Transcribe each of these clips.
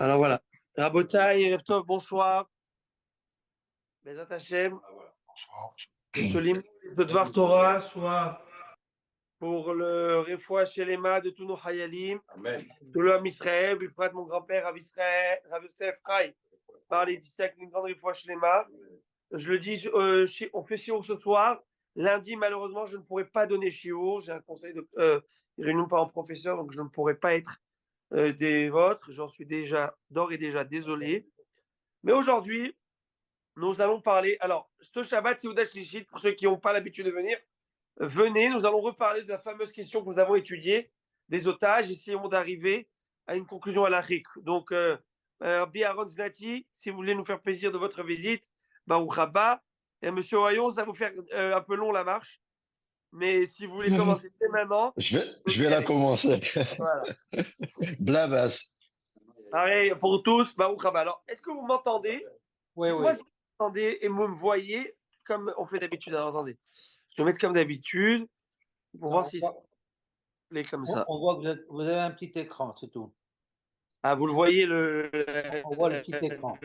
Alors voilà. Rabotaï, Erev Tov, bonsoir. Bezat Hashem. Et ce limite de Dvar Torah soit pour le Refoua Shelema de tous nos Hayalim, tout l'homme Israël, puis près de mon grand-père Rav Israël, Rav Yosef Chaim, par les disciples d'une grande Refoua Shelema. Je le dis, on fait shiur ce soir. Lundi, malheureusement, je ne pourrai pas donner shiur. J'ai un conseil de réunion parents professeurs, donc je ne pourrai pas être des vôtres. J'en suis déjà d'ores et déjà désolé. Mais aujourd'hui, nous allons parler. Alors, ce Shabbat, c'est Oudash Lishit, pour ceux qui n'ont pas l'habitude de venir, venez, nous allons reparler de la fameuse question que nous avons étudiée des otages. Essayons d'arriver à une conclusion à la RIC. Donc, Biaron Znati, si vous voulez nous faire plaisir de votre visite, Baruch Haba. Et Monsieur Oyon, ça va vous faire un peu long la marche. Mais si vous voulez commencer dès maintenant, je vais la commencer. Voilà. Blabas. Pareil pour tous, Baruch Haba. Alors, est-ce que vous m'entendez? Oui, oui. Moi, si vous m'entendez et vous me voyez comme on fait d'habitude. Alors, attendez. Je vais mettre comme d'habitude pour voir si c'est comme ça. On voit que vous avez un petit écran, c'est tout. Ah, vous le voyez On voit le petit écran.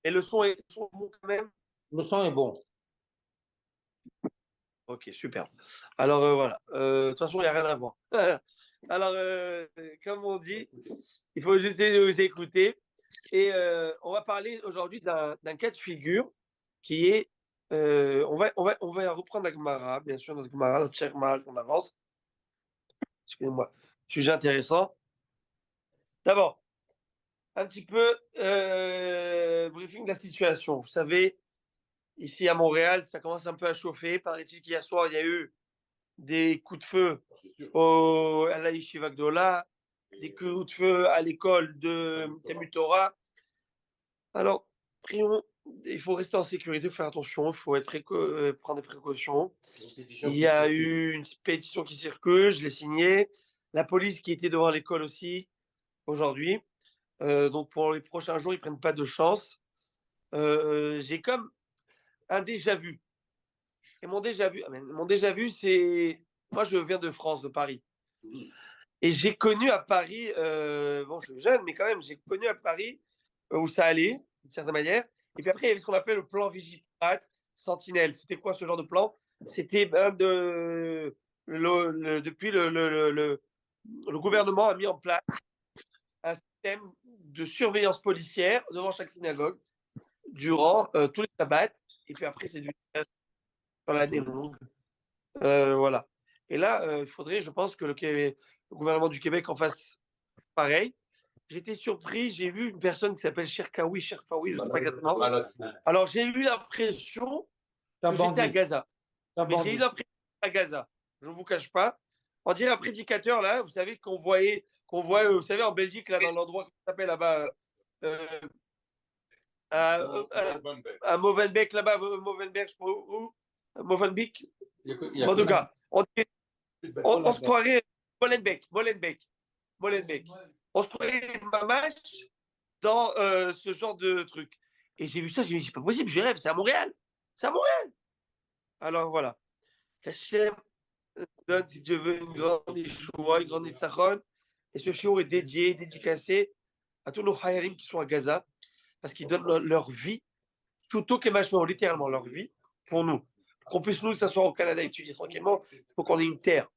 Et le son est bon quand même? Le son est bon. Ok, super. Alors voilà. De toute façon, il n'y a rien à voir. Alors, comme on dit, il faut juste nous écouter. Et on va parler aujourd'hui d'un cas de figure qui est. On va reprendre la Gemara, bien sûr, notre Gemara, notre cher Gemara qu'on avance. Excusez-moi. Sujet intéressant. D'abord, un petit peu briefing de la situation. Vous savez, ici à Montréal, ça commence un peu à chauffer. Paraît-il qu'hier soir, il y a eu des coups de feu à la Yeshiva Gdola, des coups de feu à l'école de Talmud Torah. Alors, prions, il faut rester en sécurité, faire attention, il faut prendre des précautions. Il y a eu une pétition qui circule, je l'ai signée. La police qui était devant l'école aussi aujourd'hui. Donc pour les prochains jours, ils ne prennent pas de chance. J'ai comme un déjà-vu. Et mon déjà-vu, c'est... Moi, je viens de France, de Paris. Et j'ai connu à Paris, bon, je suis jeune, mais quand même, j'ai connu à Paris où ça allait, d'une certaine manière. Et puis après, il y avait ce qu'on appelait le plan Vigipirate Sentinelle. C'était quoi ce genre de plan? C'était depuis le gouvernement a mis en place un système de surveillance policière devant chaque synagogue durant tous les sabbats. Et puis après, c'est devenu dans l'année longue. Voilà. Et là, il faudrait, je pense, que le gouvernement du Québec en fasse pareil. J'étais surpris, j'ai vu une personne qui s'appelle Cherfaoui, je ne sais pas exactement. Alors, j'ai eu l'impression que j'étais à Gaza. Mais j'ai eu l'impression à Gaza. Je ne vous cache pas. On dirait un prédicateur, là, vous savez, qu'on voit, vous savez, en Belgique, là, dans l'endroit qui s'appelle là-bas, à Movenbeek, là-bas, Movenbeek, je sais pas où. Movenbeek. En tout cas, on se croirait Molenbeek. On se croirait mamache dans ce genre de truc. Et j'ai vu ça, j'ai dit, c'est pas possible, je rêve, c'est à Montréal. C'est à Montréal. Alors voilà. Hachem donne, si Dieu veut, une grande Yeshua, une grande Nitzachon. Et ce shiur est dédicacé à tous nos Hayalim qui sont à Gaza, parce qu'ils donnent leur vie, tout au Kemashmo, littéralement leur vie, pour nous. Qu'on puisse nous s'asseoir au Canada et étudier tranquillement, il faut qu'on ait une terre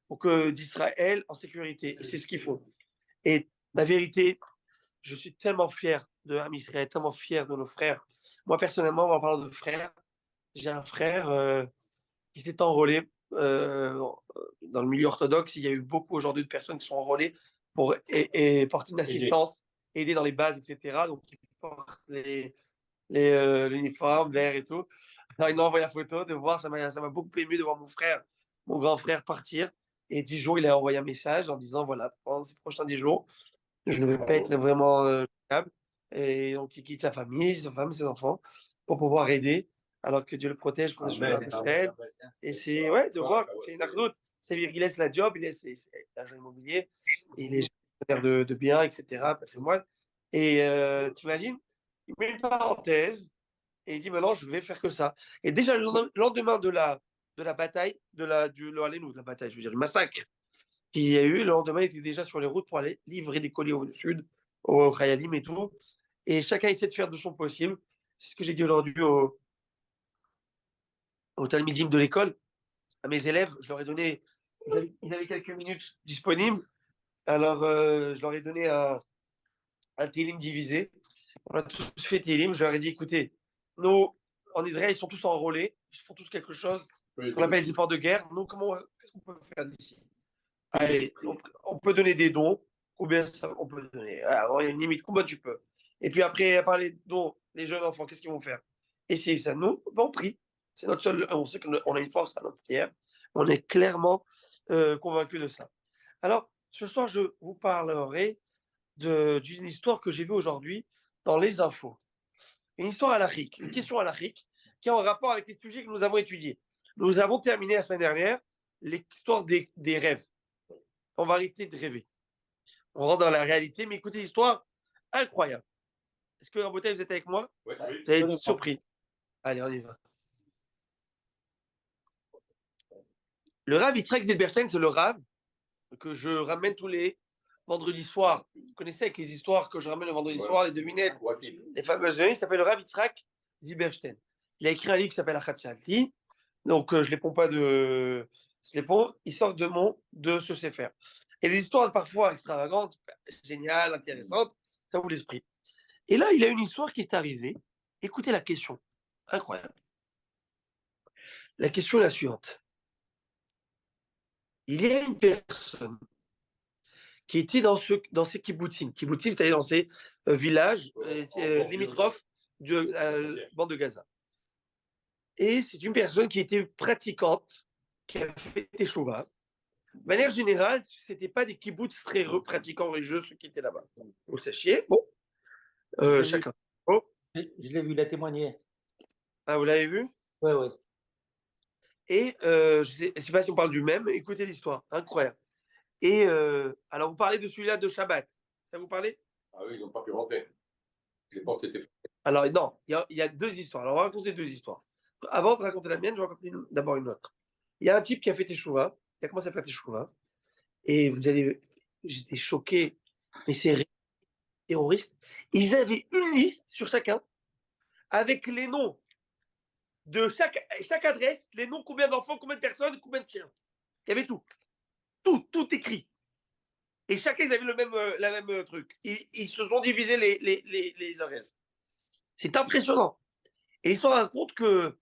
pour que d'Israël en sécurité. Et c'est ce qu'il faut. Et la vérité, je suis tellement fier de Ham Israël, tellement fier de nos frères. Moi, personnellement, en parlant de frères, j'ai un frère qui s'est enrôlé dans le milieu orthodoxe. Il y a eu beaucoup aujourd'hui de personnes qui sont enrôlées pour porter une assistance, aider dans les bases, etc. Donc, ils portent l'uniforme, l'air et tout. Alors, il m'a envoyé la photo de voir, ça m'a beaucoup ému de voir mon grand frère partir. Et 10 jours, il a envoyé un message en disant, voilà, pendant ces prochains 10 jours, je ne vais pas être vraiment stable. Et donc, il quitte sa famille, sa femme, ses enfants, pour pouvoir aider, alors que Dieu le protège Israël. Et c'est, ouais, de voir, c'est une arnaute. C'est-à-dire qu'il laisse la job, il laisse l'agent immobilier, il est gestionnaire de biens, etc., patrimoine. Et tu imagines, il met une parenthèse et il dit maintenant, je vais faire que ça. Et déjà, le lendemain de la bataille, de la bataille, je veux dire, du massacre qu'il y a eu. Le lendemain, il était déjà sur les routes pour aller livrer des colis au sud, au Khayalim et tout. Et chacun essaie de faire de son possible. C'est ce que j'ai dit aujourd'hui au Talmidim de l'école, à mes élèves. Je leur ai donné, ils avaient quelques minutes disponibles. Alors, je leur ai donné un Télim divisé. On a tous fait Télim. Je leur ai dit, écoutez, nous, en Israël, ils sont tous enrôlés. Ils font tous quelque chose. Oui, On appelle les efforts de guerre. Nous, qu'est-ce qu'on peut faire d'ici? Allez, on peut donner des dons. Combien ça, on peut donner? Alors, il y a une limite. Combien tu peux? Et puis après, à part les dons, les jeunes enfants, qu'est-ce qu'ils vont faire? Et si ça, nous, on prie. C'est notre seul. On sait qu'on a une force à notre prière. On est clairement convaincus de ça. Alors, ce soir, je vous parlerai d'une histoire que j'ai vue aujourd'hui dans les infos. Une histoire halachique, une question halachique qui est en rapport avec les sujets que nous avons étudiés. Nous avons terminé la semaine dernière l'histoire des rêves. On va arrêter de rêver. On rentre dans la réalité, mais écoutez l'histoire incroyable. Est-ce que, Rabotai, vous êtes avec moi? Oui. Vous allez être surpris. Allez, on y va. Le Rav Yitzhak Zilberstein, c'est le Rav que je ramène tous les vendredis soirs. Vous connaissez avec les histoires que je ramène le vendredi soir, les devinettes, les fameuses devinettes. Il s'appelle le Rav Yitzhak Zilberstein. Il a écrit un livre qui s'appelle Achatchalti. Donc, je ne les ponds pas de. Je les ponds, ils sortent de ce Sefer. Et des histoires parfois extravagantes, géniales, intéressantes, ça ouvre l'esprit. Et là, il a une histoire qui est arrivée. Écoutez la question. Incroyable. La question est la suivante. Il y a une personne qui était dans ces kibbutzim. Kibbutzim, c'est-à-dire dans ces villages limitrophes de bande de Gaza. Et c'est une personne qui était pratiquante, qui a fait teshuva. De manière générale, ce n'était pas des kibbutz très pratiquants religieux, ceux qui étaient là-bas. Vous le sachiez. Bon. Chacun. Oh. Je l'ai vu, il a témoigné. Ah, vous l'avez vu? Oui, oui. Et je ne sais pas si on parle du même. Écoutez l'histoire. Incroyable. Et alors, vous parlez de celui-là de Shabbat. Ça vous parlait? Ah oui, ils n'ont pas pu rentrer. Les portes étaient. Alors, non, il y a deux histoires. Alors, on va raconter deux histoires. Avant de raconter la mienne, je vais raconter d'abord une autre. Il y a un type qui a fait teshuva, qui a commencé à faire teshuva, et vous allez, j'étais choqué, mais ces terroristes, ils avaient une liste sur chacun, avec les noms de chaque adresse, les noms, combien d'enfants, combien de personnes, combien de chiens. Il y avait tout. Tout écrit. Et chacun, ils avaient la même truc. Ils se sont divisés les adresses. C'est impressionnant. Et l'histoire raconte qu'il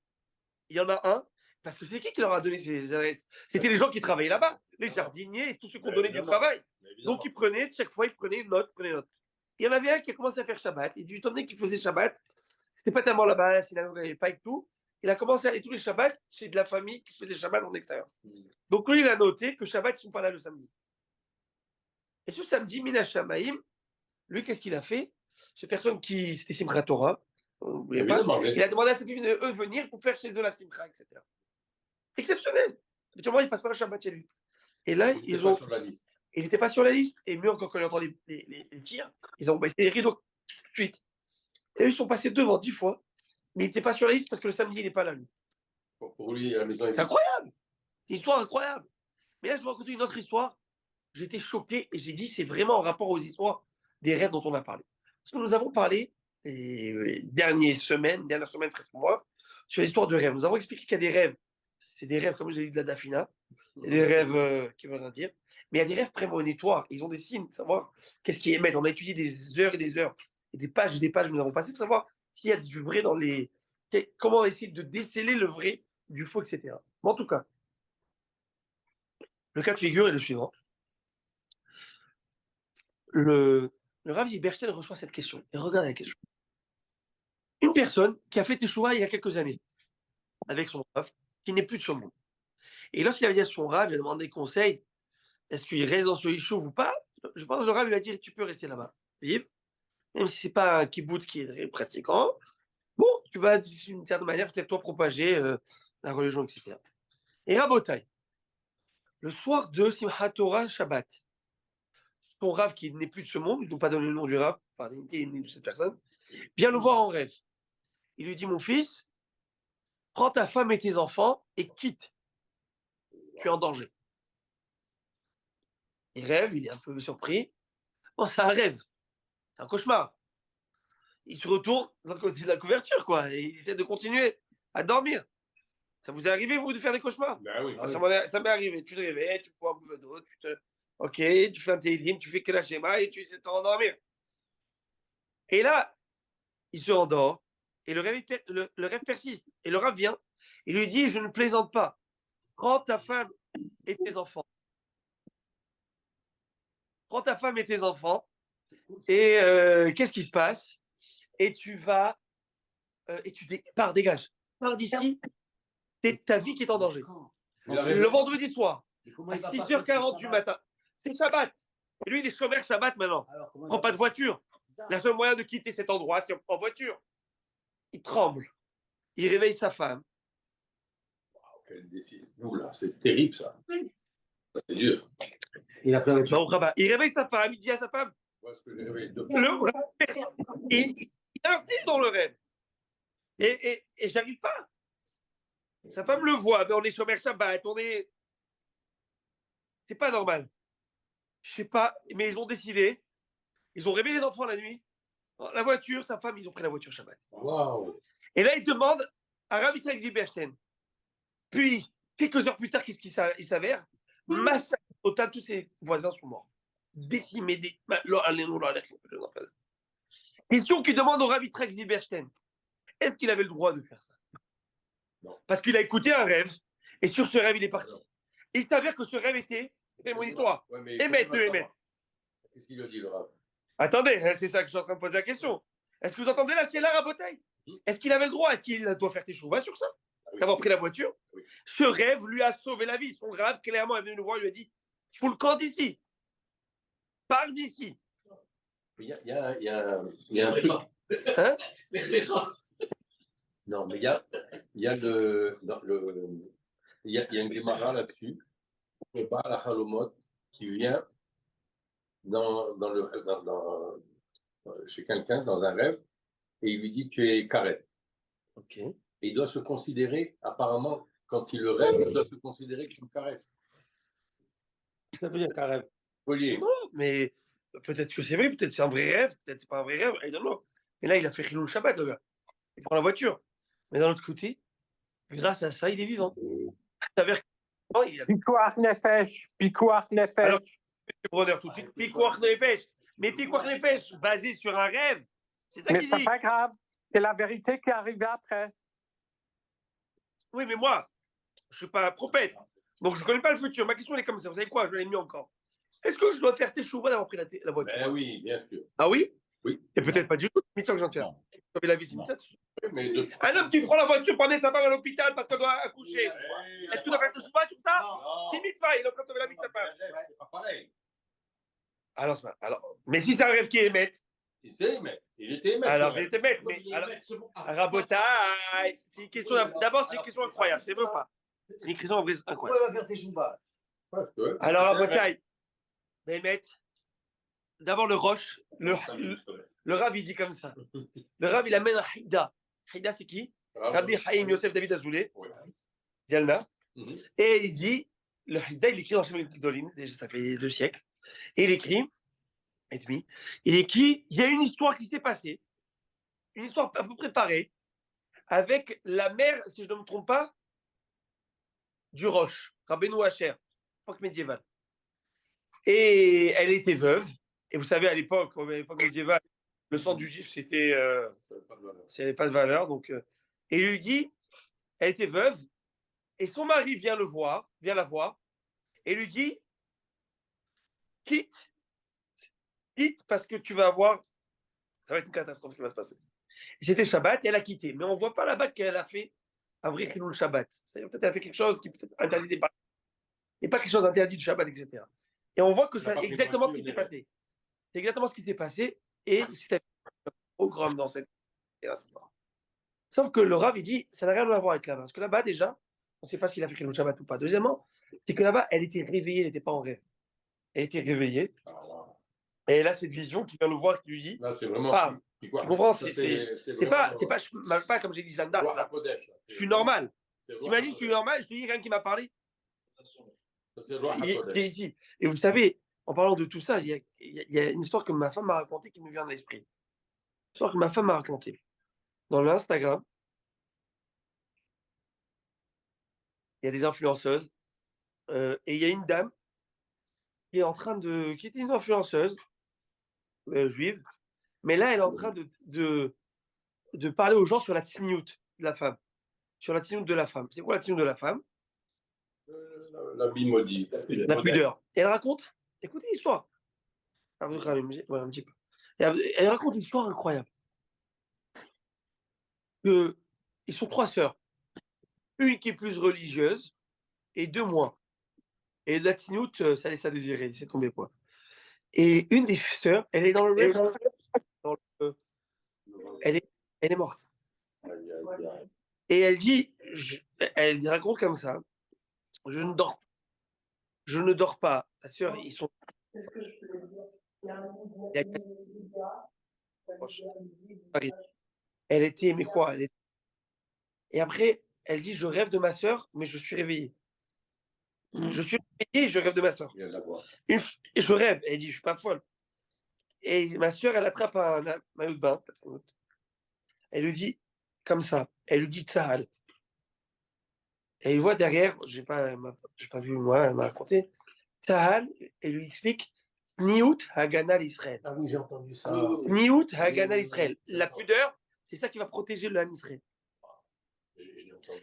y en a un, parce que c'est qui leur a donné ces adresses? C'était les gens qui travaillaient là-bas, les jardiniers et tous ceux qui ont donné du travail. Donc ils prenaient, chaque fois, ils prenaient une note, Il y en avait un qui a commencé à faire Shabbat. Et du temps donné qu'il faisait Shabbat, c'était pas tellement là-bas, il n'avait pas et tout. Il a commencé à aller tous les Shabbats chez de la famille qui faisait Shabbat en extérieur. Donc lui, il a noté que Shabbat, ils ne sont pas là le samedi. Et ce samedi, Mina Shamaïm, lui, qu'est-ce qu'il a fait? Cette personne qui, c'était Simchat Torah, il a demandé à ses filles de venir pour faire chez eux la Simcha, etc. Exceptionnel. Habituellement, il ne passe pas le Shabbat chez lui. Et là, il n'était pas sur la liste. Et mieux encore, quand il entend les tirs, ils ont baissé les rideaux tout de suite. Et eux, ils sont passés devant 10 fois, mais il n'était pas sur la liste parce que le samedi, il n'est pas là, lui. Pour lui, à la maison, c'est incroyable. C'est une histoire incroyable. Mais là, je vais vous raconter une autre histoire. J'étais choqué et j'ai dit, c'est vraiment en rapport aux histoires des rêves dont on a parlé. Parce que nous avons parlé les dernières semaines, presque mois, sur l'histoire de rêves. Nous avons expliqué qu'il y a des rêves. C'est des rêves, comme je l'ai dit, de la Dafina. Il y a des rêves qui veulent rien dire. Mais il y a des rêves prémonitoires. Ils ont des signes de savoir qu'est-ce qu'ils émettent. On a étudié des heures et des heures, et des pages que nous avons passées pour savoir s'il y a du vrai dans les. Comment essayer de déceler le vrai du faux, etc. Mais en tout cas, le cas de figure est le suivant. Le Rav Zilberstein reçoit cette question. Et regarde la question. Une personne qui a fait teshuva il y a quelques années avec son Rav, qui n'est plus de ce monde. Et lorsqu'il a dit à son Rav, il a demandé conseil, est-ce qu'il reste dans ce yishuv ou pas? Je pense que le Rav lui a dit, tu peux rester là-bas, vivre, même si ce n'est pas un kibbutz qui est très pratiquant. Bon, tu vas d'une certaine manière peut-être toi propager la religion, etc. Et Rabotai, le soir de Simchat Torah Shabbat, son Rav qui n'est plus de ce monde, ils n'ont pas donné le nom du Rav, par l'unité de cette personne, vient le voir en rêve. Il lui dit, mon fils, prends ta femme et tes enfants et quitte. Tu es en danger. Il rêve, il est un peu surpris. Bon, c'est un rêve, c'est un cauchemar. Il se retourne de l'autre côté de la couverture, quoi, et il essaie de continuer à dormir. Ça vous est arrivé, vous, de faire des cauchemars? Ben oui. Ça m'est arrivé. Tu te réveilles, tu bois un peu d'eau, Ok, tu fais un télim, tu fais que la schéma et tu essaies de t'endormir. Et là, il se endort et le rêve persiste. Et le rêve vient et lui dit, je ne plaisante pas. Prends ta femme et tes enfants. Prends ta femme et tes enfants. Et qu'est-ce qui se passe? Et tu vas, pars, dégage. Pars d'ici. C'est ta vie qui est en danger. Le vendredi soir, à 6h40 du matin. C'est Shabbat. Et lui, il est chômeur Shabbat maintenant. Il prend pas de voiture. Le seul moyen de quitter cet endroit, c'est en voiture. Il tremble. Il réveille sa femme. Quelle décision. Oula, c'est terrible, ça. Ça, c'est dur. Il a pris la voiture. Il réveille sa femme. Il dit à sa femme. Moi, ce que j'ai réveillé 2 fois. Il insiste dans le rêve. Et j'arrive pas. Sa femme le voit, mais on est chômeur Shabbat. C'est pas normal. Je sais pas, mais ils ont décidé. Ils ont réveillé les enfants la nuit. La voiture, sa femme, ils ont pris la voiture Shabbat. Waouh. Et là, ils demandent à Rav Yitzhak Zilberstein. Puis, quelques heures plus tard, qu'est-ce qu'il s'avère? Massacre total, tous ses voisins sont morts. Décimés. Question qui demande au Rav Yitzhak Zilberstein. Est-ce qu'il avait le droit de faire ça? Non. Parce qu'il a écouté un rêve, et sur ce rêve, il est parti. Il s'avère que ce rêve était, témoigne-toi, émettre. Qu'est-ce qu'il a dit, le Rav? Attendez, c'est ça que je suis en train de poser la question. Est-ce que vous entendez la Sheila Rabotai? Est-ce qu'il avait le droit? Est-ce qu'il doit faire tes chouvas sur ça? D'avoir pris la voiture? Oui. Ce rêve lui a sauvé la vie. Son rêve, clairement, est venu nous voir, il lui a dit, fous le camp d'ici. Pars d'ici. Il y a un truc. Hein? Non, mais il y a une Gemara là-dessus, pas la Halomot, qui vient chez quelqu'un dans un rêve et il lui dit tu es carré. Ok. Et il doit se considérer, apparemment, quand il le rêve, il doit se considérer comme carré. Ça veut dire qu'un rêve. Collier. Non, mais peut-être que c'est vrai, peut-être c'est un vrai rêve, peut-être c'est pas un vrai rêve, I don't know. Et là, il a fait Chilou Shabbat, le gars. Il prend la voiture. Mais d'un autre côté, grâce à ça, il est vivant. Ça veut dire qu'il a Pikuach nefesh, pikuach Alors, nefesh. Bronner tout de suite, Pikuach Nefesh. Mais Pikuach Nefesh, basé sur un rêve, c'est ça Mais qu'il c'est dit. pas grave, c'est la vérité qui est arrivée après. Oui, mais moi, je suis pas prophète. Donc, je connais pas le futur. Ma question elle est comme ça. Vous savez quoi? Je l'ai mis encore. Est-ce que je dois faire teshuva d'avoir pris la voiture? Ben oui, bien sûr. Ah oui? Oui. Et peut-être pas du tout. C'est que j'en tiens. Non. Sauver la vie, c'est une Mais Un homme qui prend la voiture pour amener sa femme à l'hôpital parce qu'elle doit accoucher. Est-ce que tu dois faire teshuva sur ça? C'est mitva, il est en train de sauver la vie de sa femme. C'est pas pareil. Alors, mais si c'est un rêve qui est émette, Il sait, mais il était maître. alors j'ai été bête, mais alors, Rabotaï, c'est une question. D'abord, c'est une question incroyable, c'est vrai ou pas? C'est une question incroyable. Pourquoi il va faire tes choubas? Parce que. Alors, Rabotaï, Mehmet, d'abord le Roche, le Rav, il dit comme ça. Le Rav, il amène un Haïda. Haïda, c'est qui? Rabbi Haïm Yosef David Azoulay, Dialna. Et il dit, le Haïda, il écrit dans Shem Gdolim, déjà ça fait 2 siècles, et il écrit, il y a une histoire qui s'est passée, une histoire un peu préparée, avec la mère, si je ne me trompe pas, du Roche, Rabbeinu Hacher, époque médiévale. Et elle était veuve, et vous savez, à l'époque médiévale, le sang du juif, c'était, ça n'avait pas de valeur, donc, et il lui dit, elle était veuve, et son mari vient la voir, et lui dit, quitte parce que tu vas avoir, ça va être une catastrophe ce qui va se passer. Et c'était Shabbat et elle a quitté. Mais on ne voit pas là-bas qu'elle a fait un vrai chilou le Shabbat. C'est-à-dire peut-être elle a fait quelque chose qui peut être interdit des parents. Et pas quelque chose d'interdit du Shabbat, etc. Et on voit que c'est exactement ce qui s'est passé. C'est exactement ce qui s'est passé et c'était un pogrom dans cette histoire. Sauf que le Rav, il dit, ça n'a rien à voir avec là-bas. Parce que là-bas, déjà, on ne sait pas s'il a fait chilou le Shabbat ou pas. Deuxièmement, c'est que là-bas, elle était réveillée, elle n'était pas en rêve. Elle était réveillée. Et là, cette vision qui vient nous voir, qui lui dit. Là, c'est vraiment. Ah, tu comprends, c'est pas, comme j'ai dit, Jeanne d'Arc. Je suis normal. T'imagines, je suis normal, je te dis, quelqu'un qui m'a parlé. Il est ici. Et vous savez, en parlant de tout ça, il y a une histoire que ma femme m'a racontée qui me vient à l'esprit. Une histoire que ma femme m'a racontée. Dans l'Instagram, il y a des influenceuses et il y a une dame qui est en train de. Qui était une influenceuse juive, mais là, elle est en train de parler aux gens sur la tsniout de la femme. Sur la tsniout de la femme. C'est quoi la tsniout de la femme? La bimodie. La pudeur. Et elle raconte, écoutez l'histoire. Ouais, un petit peu. Elle raconte une histoire incroyable. Que, ils sont 3 sœurs. Une qui est plus religieuse et 2 moins. Et la tsniout, ça laisse à désirer, c'est tombé quoi. Et une des sœurs, elle est dans le rêve. Elle est morte. Et elle dit, elle raconte comme ça, je ne dors pas. La sœur, ils sont. Elle était, mais quoi? Et après, elle dit, je rêve de ma sœur, mais je suis réveillée. Je suis réveillée et je rêve de ma sœur. Et je rêve, elle dit, je suis pas folle. Et ma sœur, elle attrape un maillot de bain. Elle lui dit, comme ça, elle lui dit Tsahal. Elle voit derrière, j'ai pas vu moi, elle m'a raconté. Tsahal, elle lui explique Sniout Hagana l'Israël. Ah oui, j'ai entendu ça. Sniout Hagana l'Israël. La pudeur, c'est ça qui va protéger le Israël.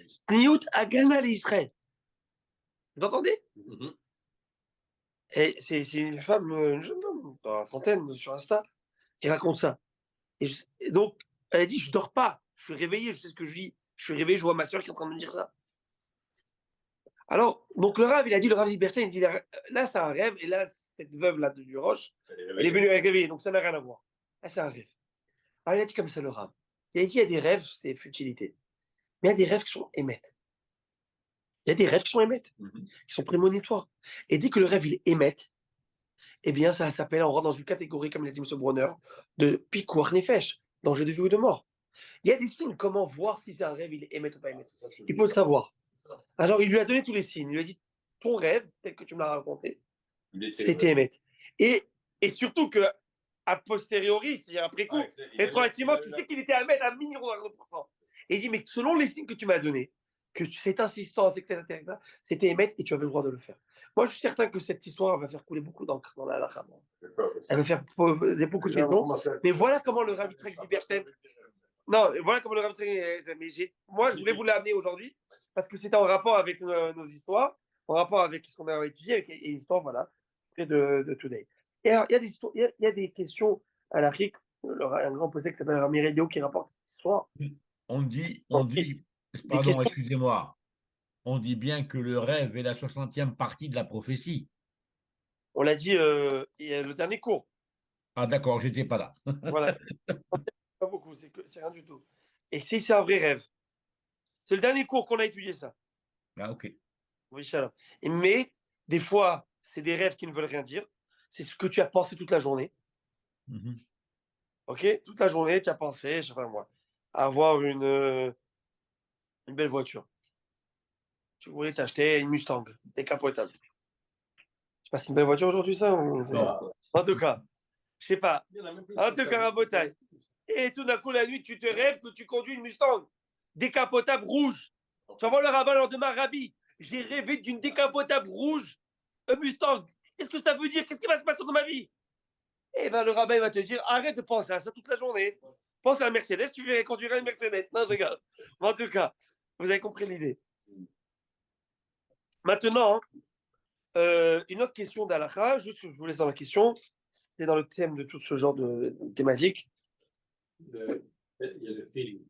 Sniout Hagana l'Israël. Vous entendez? Et c'est une femme, une jeune femme, dans la trentaine, sur Insta, qui raconte ça. Et donc, elle a dit, je dors pas, je suis réveillée, je sais ce que je dis. Je suis réveillée, je vois ma soeur qui est en train de me dire ça. Alors, donc le Rav, il a dit, le Rav Ziberstein, il dit, là, c'est un rêve, et là, cette veuve-là du Roche, elle est venue réveiller, donc ça n'a rien à voir. Là, c'est un rêve. Alors, il a dit comme ça, le Rav. Il a dit, il y a des rêves, c'est futilité. Mais il y a des rêves qui sont émettes. Il y a des rêves qui sont émettes, qui sont prémonitoires. Et dès que le rêve, il est émette, eh bien, ça s'appelle, on rentre dans une catégorie, comme l'a dit M. Bronner, de pikuach nefesh, danger de vie ou de mort. Il y a des signes, comment voir si c'est un rêve, il est émette ou pas émette. Il faut le savoir. Alors, il lui a donné tous les signes. Il lui a dit, ton rêve, tel que tu me l'as raconté, c'était émette. Et surtout que, a posteriori, c'est-à-dire après coup, rétroactivement, tu sais qu'il était à émette à 1000%. Et il dit, mais selon les signes que tu m'as donnés, que cette insistance, etc., c'était émette et tu avais le droit de le faire. Moi, je suis certain que cette histoire va faire couler beaucoup d'encre dans la halakha. Elle va faire poser beaucoup de questions. Mais voilà comment le Rav Yitzhak Ziberstein. Non, voilà comment le Rav Yitzhak. Mais moi, je voulais vous l'amener aujourd'hui parce que c'était en rapport avec nos histoires, en rapport avec ce qu'on a étudié et l'histoire, voilà, de Today. Et alors, il y a des questions à l'Afrique. Un grand posé qui s'appelle Rami Radio qui rapporte cette histoire. On dit, pardon, excusez-moi, on dit bien que le rêve est la 60e partie de la prophétie. On l'a dit il y a le dernier cours. Ah d'accord, j'étais pas là. Voilà. Pas beaucoup, c'est rien du tout. Et si c'est un vrai rêve, c'est le dernier cours qu'on a étudié ça. Ah ok. Oui, Shalom. Mais des fois, c'est des rêves qui ne veulent rien dire. C'est ce que tu as pensé toute la journée. Ok, toute la journée, tu as pensé, je sais pas moi, à avoir une belle voiture. Tu voulais t'acheter une Mustang décapotable. Je sais pas si c'est une belle voiture aujourd'hui, ça. En tout cas, je sais pas. En tout cas, rabotage. Et tout d'un coup, la nuit, tu te rêves que tu conduis une Mustang décapotable rouge. Tu vas voir le rabbin le lendemain, Rabbi. J'ai rêvé d'une décapotable rouge, un Mustang. Qu'est-ce que ça veut dire? Qu'est-ce qui va se passer dans ma vie? Eh bien, le rabbin va te dire, arrête de penser à ça toute la journée. Pense à la Mercedes, tu verrais conduire une Mercedes. Non, je regarde. Mais en tout cas, vous avez compris l'idée. Maintenant, une autre question d'Alakha, juste que je vous laisse dans la question, c'est dans le thème de tout ce genre de thématique. Il y a le film.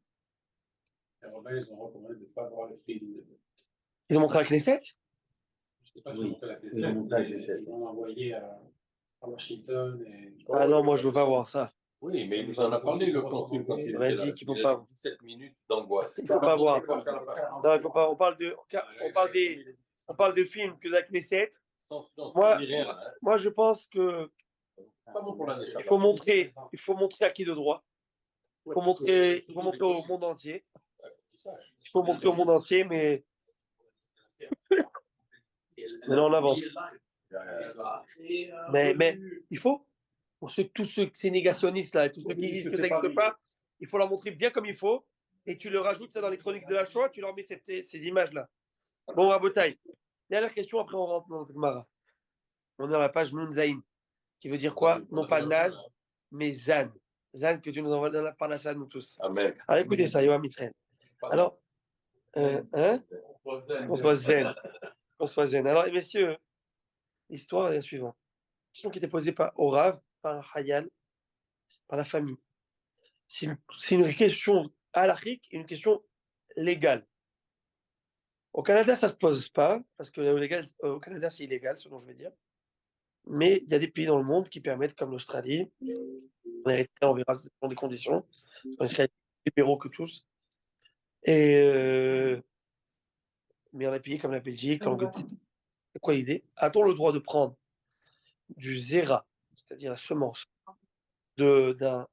Les rabbins, ils ont recommandé de ne pas voir le film. Ils l'ont montré avec les 7? Je ne sais pas si ils ont montré avec les 7. Ils l'ont envoyé à Washington. Ah non, moi je veux pas voir ça. Oui, mais il nous en a parlé, le consul, quand il a dit qu'il ne faut pas. 17 minutes d'angoisse. Il ne faut pas voir. Non, il faut pas. On parle de films que la Knesset. Moi, je pense que il faut montrer à qui de droit. Il faut montrer au monde entier. Il faut montrer au monde entier, mais non, on avance. Mais il faut, pour tous ceux qui sont négationnistes, là, tous ceux qui disent que ça n'existe pas, il faut leur montrer bien comme il faut. Et tu leur rajoutes ça dans les chroniques de la Shoah, tu leur mets ces images-là. Bon, Rabotaï. Dernière question, après on rentre dans le Gemara. On est à la page Nun Zain, qui veut dire quoi? Non pas Naz, mais Zan. Zan, que Dieu nous envoie dans la parnassa, nous tous. Amen. Alors écoutez ça, Yoam Mitzrayim. Alors, qu'on soit zen. Qu'on soit zen. Alors, messieurs, l'histoire est la suivante. Question qui était posée au Rav, par un Hayal, par la famille. C'est une question halachique et une question légale. Au Canada, ça ne se pose pas, parce que au Canada, c'est illégal, ce dont je vais dire. Mais il y a des pays dans le monde qui permettent, comme l'Australie, on verra dans des conditions, on serait libéraux que tous. Mais on a des pays comme la Belgique, l'Angleterre. C'est quoi l'idée? A-t-on le droit de prendre du zéra, c'est-à-dire la semence, d'un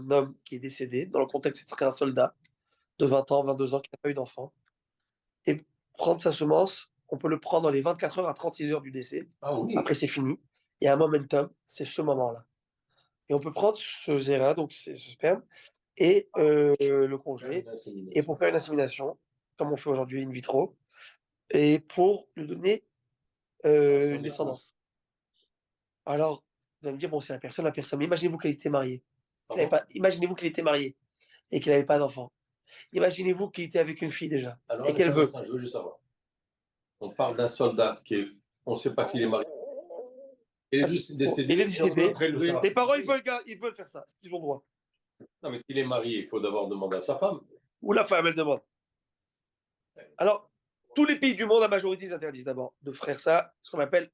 homme qui est décédé, dans le contexte, ce serait un soldat de 20 ans, 22 ans, qui n'a pas eu d'enfant, et prendre sa semence, on peut le prendre dans les 24 heures à 36 heures du décès. Ah oui. Après, c'est fini. Il y a un momentum, c'est ce moment-là. Et on peut prendre ce zéra, donc c'est ce sperme, et le congeler, et pour faire une insémination, comme on fait aujourd'hui in vitro, et pour lui donner une descendance. Alors, vous allez me dire, bon, c'est la personne, mais imaginez-vous qu'elle était mariée. Imaginez-vous qu'il était marié et qu'il n'avait pas d'enfant. Imaginez-vous qu'il était avec une fille déjà. Alors, et qu'elle veut. Je veux juste savoir. On parle d'un soldat on ne sait pas s'il est marié. Il est juste décédé. Il est décédé. Les parents, ils veulent faire ça. Ils ont le droit. Non, mais s'il est marié, il faut d'abord demander à sa femme. Ou la femme, elle demande. Alors, tous les pays du monde, la majorité, ils interdisent d'abord de faire ça, ce qu'on appelle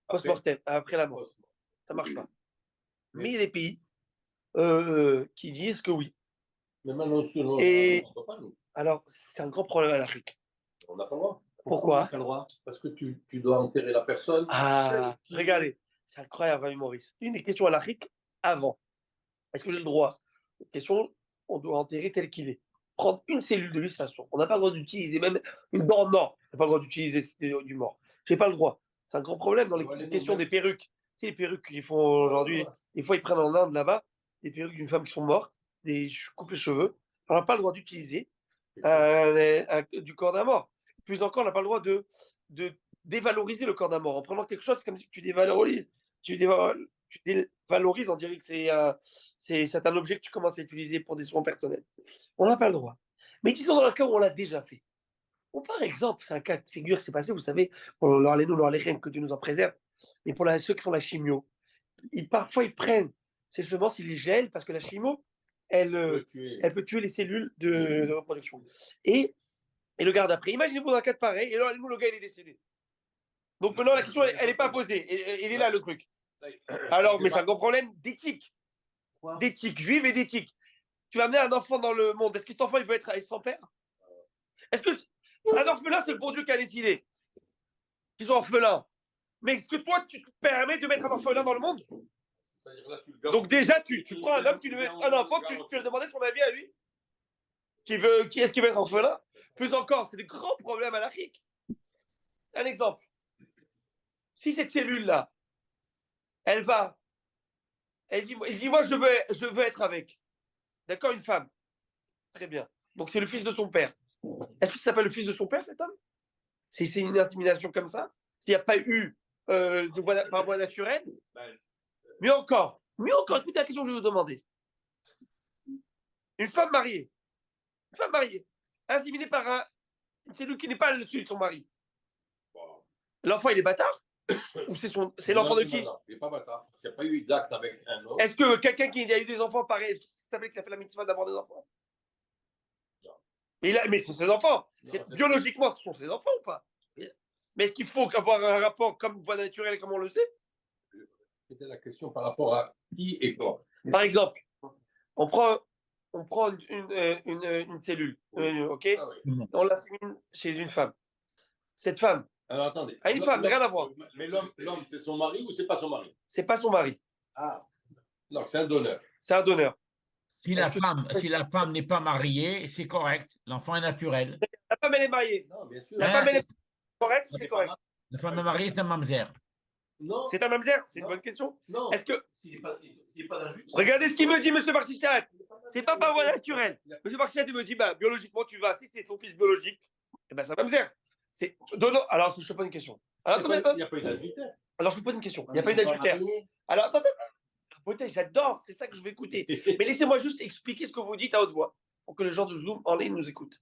post-mortem, après la mort. Ça ne marche pas. Mais il y a des pays qui disent que oui. Mais maintenant, on Et peut pas, nous. alors, c'est un grand problème à l'Afrique. On n'a pas le droit. Pourquoi? Parce que tu dois enterrer la personne. Ah, regardez, c'est incroyable, Rami Maurice. Une des questions à l'Afrique, avant. Est-ce que j'ai le droit? Question, on doit enterrer tel qu'il est. Prendre une cellule de lui, ça sort. On n'a pas le droit d'utiliser même une dent mort. On n'a pas le droit d'utiliser du mort. Je n'ai pas le droit. C'est un grand problème dans les questions des perruques. Tu sais, les perruques qu'ils font aujourd'hui, des fois, ils prennent en Inde là-bas des perruques d'une femme qui sont mortes, coupent les cheveux. On n'a pas le droit d'utiliser du corps d'un mort. Plus encore, on n'a pas le droit de dévaloriser le corps d'un mort. En prenant quelque chose, c'est comme si tu dévalorises. Tu dévalorises, on dirait que c'est un objet que tu commences à utiliser pour des soins personnels. On n'a pas le droit. Mais disons dans le cas où on l'a déjà fait. Ou par exemple, c'est un cas de figure qui s'est passé, vous savez, pour que Dieu nous en préserve, mais pour ceux qui font la chimio, parfois ils prennent ces semences, ils les gèlent parce que la chimio, elle peut tuer les cellules de reproduction. Et le garde après. Imaginez-vous dans un cas de pareil, et là, le gars, il est décédé. Donc maintenant, la question, elle n'est pas posée. Il est là, le truc. Alors, mais c'est un grand problème d'éthique. D'éthique juive et d'éthique. Tu vas amener un enfant dans le monde. Est-ce que cet enfant, il veut être avec son père? Est-ce que un orphelin, c'est le bon Dieu qui a décidé qu'ils sont orphelins? Mais est-ce que toi, tu te permets de mettre un orphelin dans le monde? Donc déjà, tu prends un homme, un enfant, tu lui demandais son avis à lui. Qui est-ce qui veut être orphelin? Plus encore, c'est des grands problèmes à l'Afrique. Un exemple. Si cette cellule-là, elle dit, moi, je veux être avec. D'accord, une femme. Très bien. Donc, c'est le fils de son père. Est-ce que ça s'appelle le fils de son père, cet homme? Si c'est une insémination comme ça? S'il n'y a pas eu par voie naturelle? Mieux encore, écoutez la question que je vais vous demander. Une femme mariée, inséminée par une cellule qui n'est pas celui de son mari. L'enfant, il est bâtard? Ou c'est l'enfant de qui? Non, il n'est pas bâtard. Parce qu'il n'y a pas eu d'acte avec un autre. Est-ce que quelqu'un qui a eu des enfants pareil, est-ce que c'est qui a fait la mitzvah d'avoir des enfants? Non. Mais c'est ses enfants. Biologiquement, ce sont ses enfants ou pas? Mais est-ce qu'il faut avoir un rapport comme voie naturelle, comme on le sait? C'était la question par rapport à qui et quoi. Par exemple, on prend une cellule, ok? Ah oui. On l'assimile chez une femme. Cette femme, alors attendez. une femme, rien à voir. Mais l'homme, c'est son mari ou c'est pas son mari? C'est pas son mari. Ah. Donc c'est un donneur. C'est un donneur. Si la femme n'est pas mariée, c'est correct. L'enfant est naturel. La femme, elle est mariée. Non, bien sûr. La femme, elle est correcte, c'est correct. La femme est mariée, c'est un mamzer. Non, C'est un mamzer? C'est une Non. bonne question. non. Est-ce que. S'il n'est pas d'injuste. Regardez ce qu'il me dit, monsieur Barchichat. C'est pas par voie naturelle. Monsieur Barchichat, il me dit, bah, biologiquement, tu vas. Si c'est son fils biologique, eh ben, c'est un mamzer. C'est. Donnons. Alors, je te pose une question. Alors, Il n'y a pas eu d'adultère. Alors, je vous pose une question. Il n'y a pas eu d'adultère. Alors, attendez. Beauté, j'adore. C'est ça que je vais écouter. Mais laissez-moi juste expliquer ce que vous dites à haute voix pour que les gens de Zoom en ligne nous écoutent.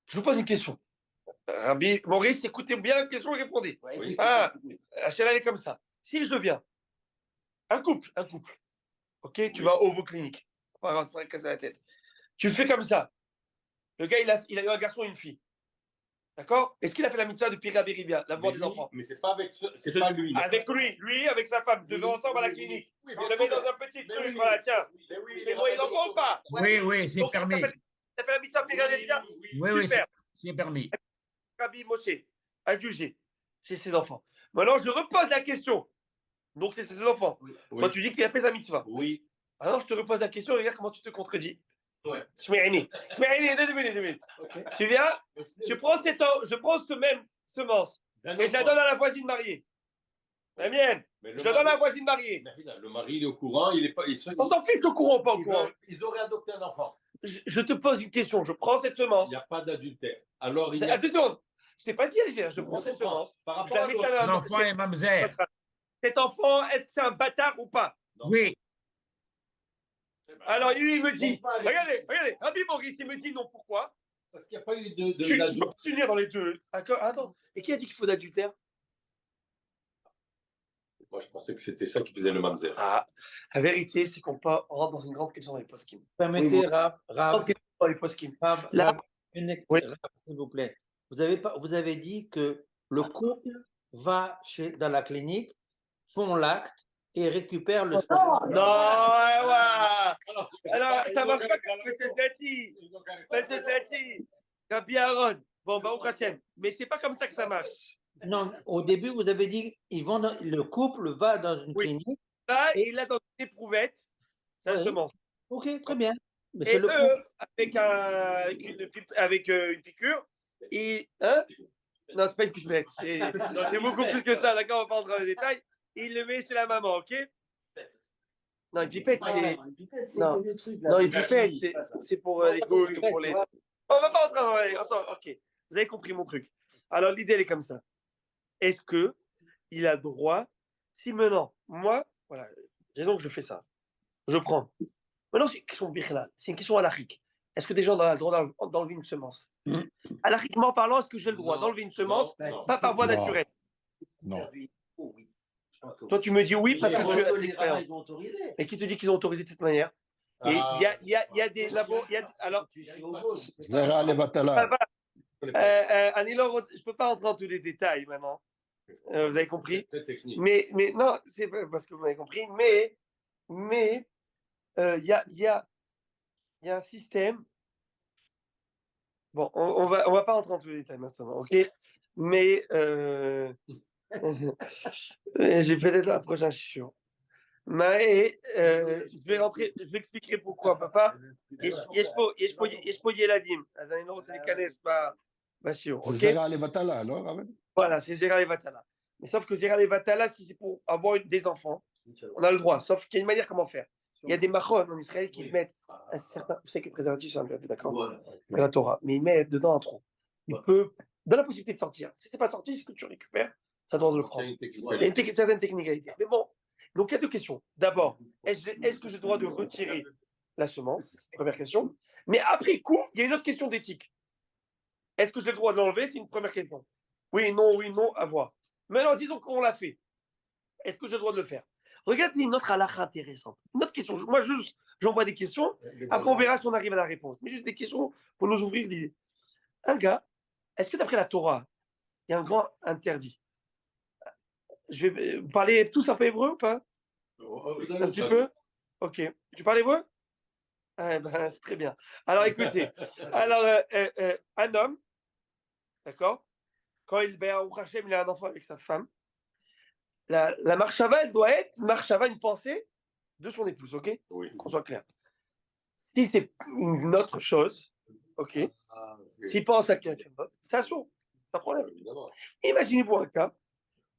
Je vous pose une question. Rabbi Maurice, écoutez bien la question et répondez. Oui. Ah, la chaîne, elle est comme ça. Si je deviens un couple, ok, tu vas au Ovo-Clinique. On va pas casser la tête. Tu fais comme ça. Le gars, il a eu un garçon et une fille. D'accord? Est-ce qu'il a fait la mitzvah de Pira Berivia, l'amour des enfants? Mais c'est pas avec c'est pas lui. Avec lui, avec sa femme. Ils devaient ensemble à la clinique. Oui, Je le mets dans un petit truc. oui. Voilà, tiens. Oui, C'est moi, il enfant ou pas? Oui, c'est Donc, permis. t'as fait la mitzvah Pira Berivia? Oui, Super. c'est permis. Rabbi Moshe, adjugé. C'est ses enfants. Maintenant, je repose la question. Donc, c'est ses enfants. Oui. Moi, tu dis qu'il a fait sa mitzvah. Oui. Alors, je te repose la question et regarde comment tu te contredis. Ouais. Shmerini, 2 minutes. Okay. Tu viens, je prends ce même semence et je la donne à la voisine mariée. La mienne. Je la donne à la voisine mariée. Le mari, il est au courant, il est pas. On s'en fiche au courant ou pas au courant. Ils auraient adopté un enfant. Je te pose une question. Je prends cette semence. Il n'y a pas d'adultère. Alors, il y a. Attention, je t'ai pas dit, Olivier, je prends cette semence. Par Je rapport la à mets l'autre. chez la- L'enfant est mamzer. Cet enfant, est-ce que c'est un bâtard ou pas? Oui. Alors, il me dit, regardez, Rabbi Maurice, il me dit non, pourquoi? Parce qu'il n'y a pas eu Tu d'adultère. peux t'unir dans les deux. Attends, et qui a dit qu'il faut d'adultère? Moi, je pensais que c'était ça qui faisait le mamzer. Ah, la vérité, c'est qu'on rentre dans une grande question dans les poskim. Permettez, Rav, Grande question dans les poskim. Là, Là, oui. s'il vous plaît. Vous avez dit que le couple va dans la clinique, font l'acte et récupère le sperme. Non, ouais. Alors, ça marche pas comme M. Slati. M. Slati. Rabbi Aaron. Bon, bah, on retienne. Mais c'est pas comme ça que ça marche. Non, au début, vous avez dit le couple va dans une Oui. clinique. Là, il a dans une éprouvette, ça Oui. semence. Ok, très bien. Mais Et c'est le couple. avec une piqûre, hein? Non, c'est pas une pipette, c'est beaucoup plus que ça, d'accord? On va pas rentrer dans les détails. Il le met chez la maman, ok? Non, une pipette, c'est. Non, une pipette, c'est pour les gouttes ou pour les. On va pas rentrer dans les. Ok, vous avez compris mon truc. Alors, l'idée, elle est comme ça. Est-ce que il a droit, si maintenant, moi, voilà, disons que je fais ça, je prends. Maintenant, c'est une question birla, c'est une question halachique. Est-ce que des gens ont le droit d'enlever une semence? Halachiquement parlant, est-ce que j'ai le droit d'enlever une semence, pas par voie naturelle? Non. Toi, tu me dis oui parce que tu as de Les l'expérience. ils ont autorisé. Et qui te dit qu'ils ont autorisé de cette manière? Et il y a des labos. Alors, Zera Levatala. Anilor, je ne peux pas rentrer dans tous les détails maintenant. Vous avez compris? C'est très technique. Mais non, c'est pas parce que vous avez compris. Mais il y a un système. Bon, on va pas rentrer dans tous les détails maintenant, ok? Mais j'ai peut-être la prochaine chiot. Mais je vais expliquer pourquoi, papa. יש פה ילדים, אז אני לא רוצה להיכנס בשיעור, C'est ok? Zera Levatala, alors, Ravel? Voilà, c'est Zera Levatala. Mais sauf que Zera Levatala, si c'est pour avoir des enfants, on a le droit. Sauf qu'il y a une manière comment faire. Il y a des machon en Israël qui mettent un certain. Vous savez que le préservatif, c'est un peu, d'accord? C'est la Torah. Mais ils mettent dedans un trou. Il peut, dans la possibilité de sortir. Si c'est pas sorti, ce que tu récupères, ça doit le prendre. Il y a une certaine technicalité. Mais bon, donc il y a deux questions. D'abord, est-ce que j'ai le droit de retirer la semence? Première question. Mais après coup, il y a une autre question d'éthique. Est-ce que j'ai le droit de l'enlever? C'est une première question. Oui, non, à voir. Maintenant, disons qu'on l'a fait. Est-ce que j'ai le droit de le faire? Regardez une autre halakha intéressante. Une autre question. Moi, j'envoie des questions. Après, on verra si on arrive à la réponse. Mais juste des questions pour nous ouvrir l'idée. Un gars, est-ce que d'après la Torah, il y a un grand interdit? Je vais vous parler tous un peu hébreu ou pas? Un petit peu? Ok. Tu parles hébreu? Ben, c'est très bien. Alors, écoutez. Alors, un homme, d'accord? Quand il a un enfant avec sa femme, la marchava, elle doit être une pensée de son épouse, ok? Oui. Qu'on soit clair. Si c'est une autre chose, ok? S'il pense à quelqu'un d'autre, c'est un sourd, c'est un problème. Évidemment. Imaginez-vous un cas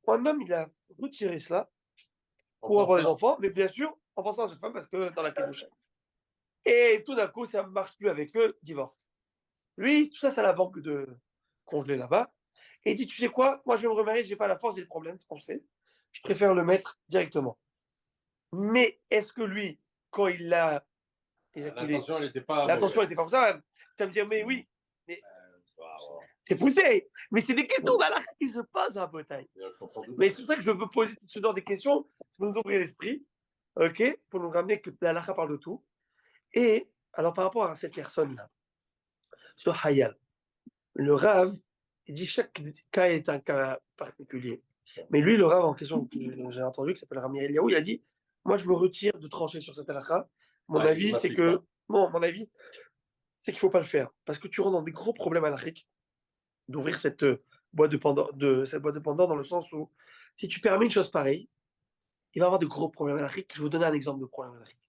un homme, il a retiré cela On pour avoir pense des à- enfants, mais bien sûr, en pensant à cette femme, parce que dans la Kedusha. Et tout d'un coup, ça ne marche plus avec eux, divorce. Lui, tout ça, c'est à la banque de congelé là-bas. Et il dit, tu sais quoi, moi je vais me remarier, j'ai pas la force, j'ai le problème, on sait. Je préfère le mettre directement. Mais est-ce que lui, quand il l'a éjaculé, L'attention, elle n'était pas l'attention mauvaise. n'était pas pour ça, tu vas me dire, mais oui, mais c'est poussé. Mais c'est des questions d'Allah qui se posent à Botaï. Je comprends tout à Mais fait. c'est pour ça que je veux poser ce genre de questions pour nous ouvrir l'esprit, ok, pour nous ramener que l'Allah parle de tout. Et alors par rapport à cette personne-là, ce Hayal, le Rav, il dit chaque cas est un cas particulier. Mais lui, le Rav en question que j'ai entendu, qui s'appelle Rami Eliaou, il a dit, moi je me retire de trancher sur cette halakha. Mon Ah, il avis, c'est m'applique que, pas. bon, mon avis, c'est qu'il ne faut pas le faire. Parce que tu rentres dans des gros problèmes halakhiques d'ouvrir cette boîte de Pandore, dans le sens où si tu permets une chose pareille, il va y avoir de gros problèmes halakhiques. Je vais vous donner un exemple de problème halakhique.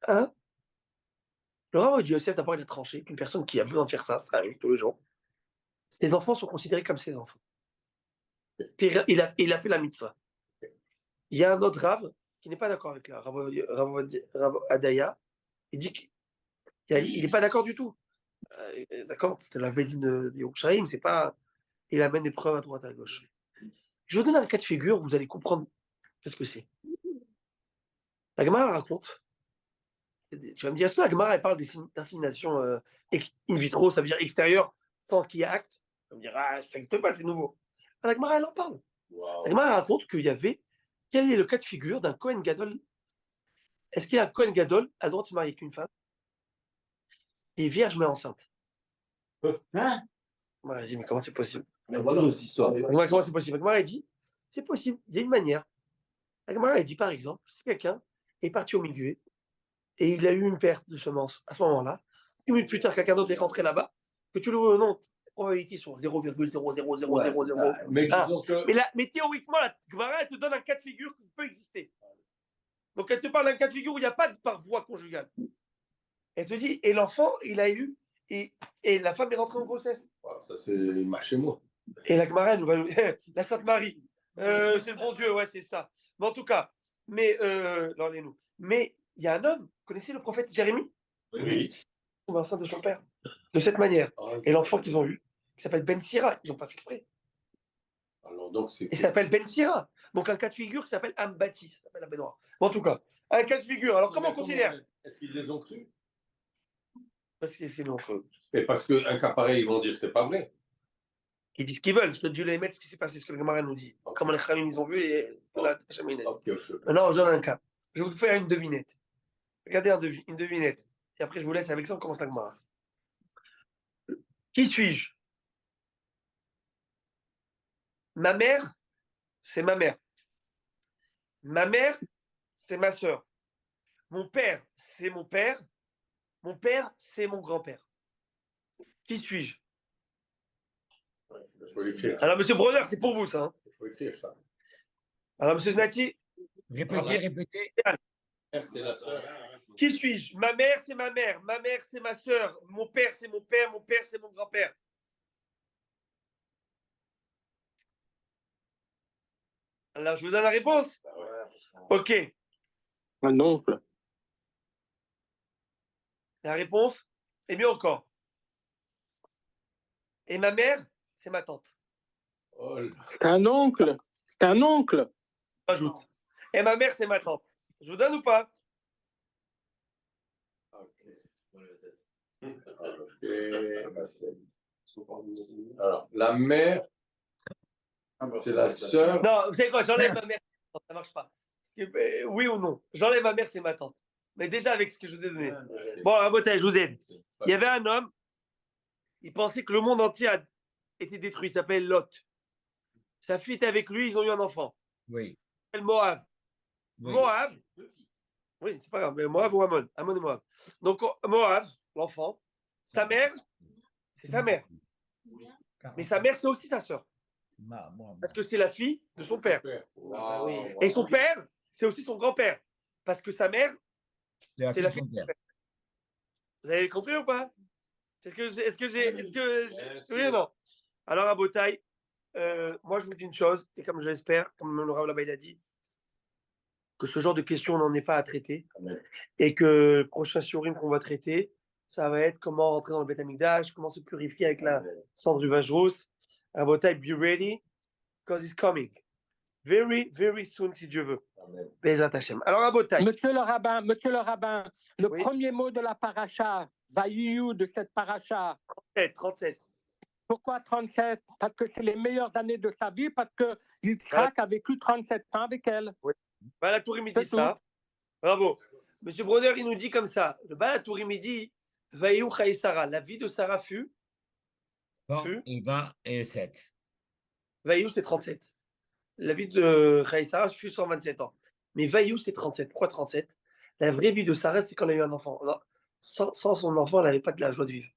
Un, le Rav du Yosef, d'abord, il a tranché qu'une personne qui a besoin de faire ça arrive tous les jours. Ses enfants sont considérés comme ses enfants. Puis il a fait la mitzvah. Il y a un autre Rav qui n'est pas d'accord avec la Rav Adaya. Il dit qu'il n'est pas d'accord du tout. D'accord, c'était la Bédine de Yerushalayim, c'est pas. Il amène des preuves à droite et à gauche. Je vais vous donner un cas de figure, vous allez comprendre qu'est-ce que c'est. La Gemara raconte. Tu vas me dire, est-ce que la Gemara elle parle d'insémination in vitro, ça veut dire extérieur, sans qu'il y ait acte? Tu vas me dire, ah, ça n'existe pas, c'est nouveau. La Gemara, elle en parle. Waouh. La Gemara raconte qu'il y avait. Quel est le cas de figure d'un Kohen Gadol? Est-ce qu'il y a un Kohen Gadol a le droit de se marier avec une femme et vierge mais enceinte? Hein? Moi, je dis, mais comment c'est possible? Mais voilà nos histoires. Comment c'est possible? La Gemara dit, c'est possible, il y a une manière. La Gemara dit, par exemple, si quelqu'un est parti au milieu et il a eu une perte de semences à ce moment-là, 10 minutes plus tard, quelqu'un d'autre est rentré là-bas, que tu le veux ou non, les probabilités sont 0,0000001. Mais disons que Mais théoriquement, la Gemara, elle te donne un cas de figure qui peut exister. Donc, elle te parle d'un cas de figure où il n'y a pas de par voie conjugale. Elle te dit, et l'enfant, il a eu, et la femme est rentrée en grossesse. voilà, ça c'est marché moi. Et la Gemara, elle nous va nous... la Sainte Marie, c'est le bon Dieu, ouais, c'est ça. Mais en tout cas, nous. Mais il y a un homme, vous connaissez le prophète Jérémie? Oui. Il tombe enceinte de son père, de cette manière. Et l'enfant qu'ils ont eu, qui s'appelle Ben Sira, ils n'ont pas fait exprès. Alors donc c'est Il s'appelle Ben Sira. Donc un cas de figure qui s'appelle Ambati, ça s'appelle un Benoît. Bon, en tout cas, un cas de figure. Alors comment on considère? Est-ce qu'ils les ont cru? Parce que c'est donc Et parce qu'un cas pareil, ils vont dire c'est pas vrai. ils disent ce qu'ils veulent. Je te dis les mettre ce qui s'est passé, ce que le Gemara nous dit. Ok. Comment les Khamim ils ont vu et la cheminée. Ok. Maintenant, j'en ai un cas. Je vais vous faire une devinette. Regardez une devinette. Et après, je vous laisse avec ça, on commence la Gemara. Qui suis-je? Ma mère, c'est ma mère. Ma mère, c'est ma sœur. Mon père, c'est mon père. Mon père, c'est mon grand-père. Qui suis-je? Il faut l'écrire. Alors, monsieur Bronner, c'est pour vous, ça. Hein. Il faut écrire ça. Alors, monsieur Snati, Répétez. Mère, c'est la sœur. qui suis-je? Ma mère, c'est ma mère. Ma mère, c'est ma sœur. Mon père, c'est mon père. Mon père, c'est mon grand-père. Alors, je vous donne la réponse. Ok. Un oncle. La réponse est mieux encore. Et ma mère, c'est ma tante. Oh là. T'as un oncle. T'as un oncle. Ajoute. Et ma mère, c'est ma tante. Je vous donne ou pas? Alors, la mère, c'est la sœur. Non, vous savez quoi? J'enlève ma mère. Ça marche pas. Parce que, oui ou non? J'enlève ma mère, c'est ma tante. Mais déjà avec ce que je vous ai donné. Bon, à Botaï, je vous aide. Il y avait un homme, il pensait que le monde entier a été détruit. Il s'appelle Lot. Sa fille était avec lui, ils ont eu un enfant. Oui. Il s'appelle Moab. Oui. Moab, oui, c'est pas grave, mais Moab ou Ammon. Ammon et Moab. Donc, Moab, l'enfant, sa mère, c'est sa mère. Mais sa mère, c'est aussi sa sœur. Parce que c'est la fille de son père. Et son père, c'est aussi son grand-père. Parce que sa mère, c'est la fille de son père. Vous avez compris ou pas? Oui ou non? Alors, à Botaï, moi, je vous dis une chose, et comme je l'espère, comme le Rav là-bas il a dit, que ce genre de questions, on n'en est pas à traiter, et que le prochain shiurim qu'on va traiter, ça va être comment rentrer dans le Beth Amikdash, comment se purifier avec la cendre du vache rousse. Rabotai, be ready, because it's coming. Very, very soon, si Dieu veut. Bezat Hashem. Alors, Rabotai. Monsieur le rabbin, le Oui. premier mot de la paracha, Vaïou de cette paracha, 37. pourquoi 37? Parce que c'est les meilleures années de sa vie, parce que Yitzhak a vécu 37 ans avec elle. Balatourim, il dit C'est ça. Bravo. Monsieur Bronner, il nous dit comme ça. Le Balatourim, il dit Vaïou Chaï Sarah. La vie de Sarah fut 127. Vaïou, c'est 37. La vie de Chaï Sarah fut 127 ans. Mais Vaïou, c'est 37. Pourquoi 37? La vraie vie de Sarah, c'est quand elle a eu un enfant. Alors, sans son enfant, elle n'avait pas de la joie de vivre.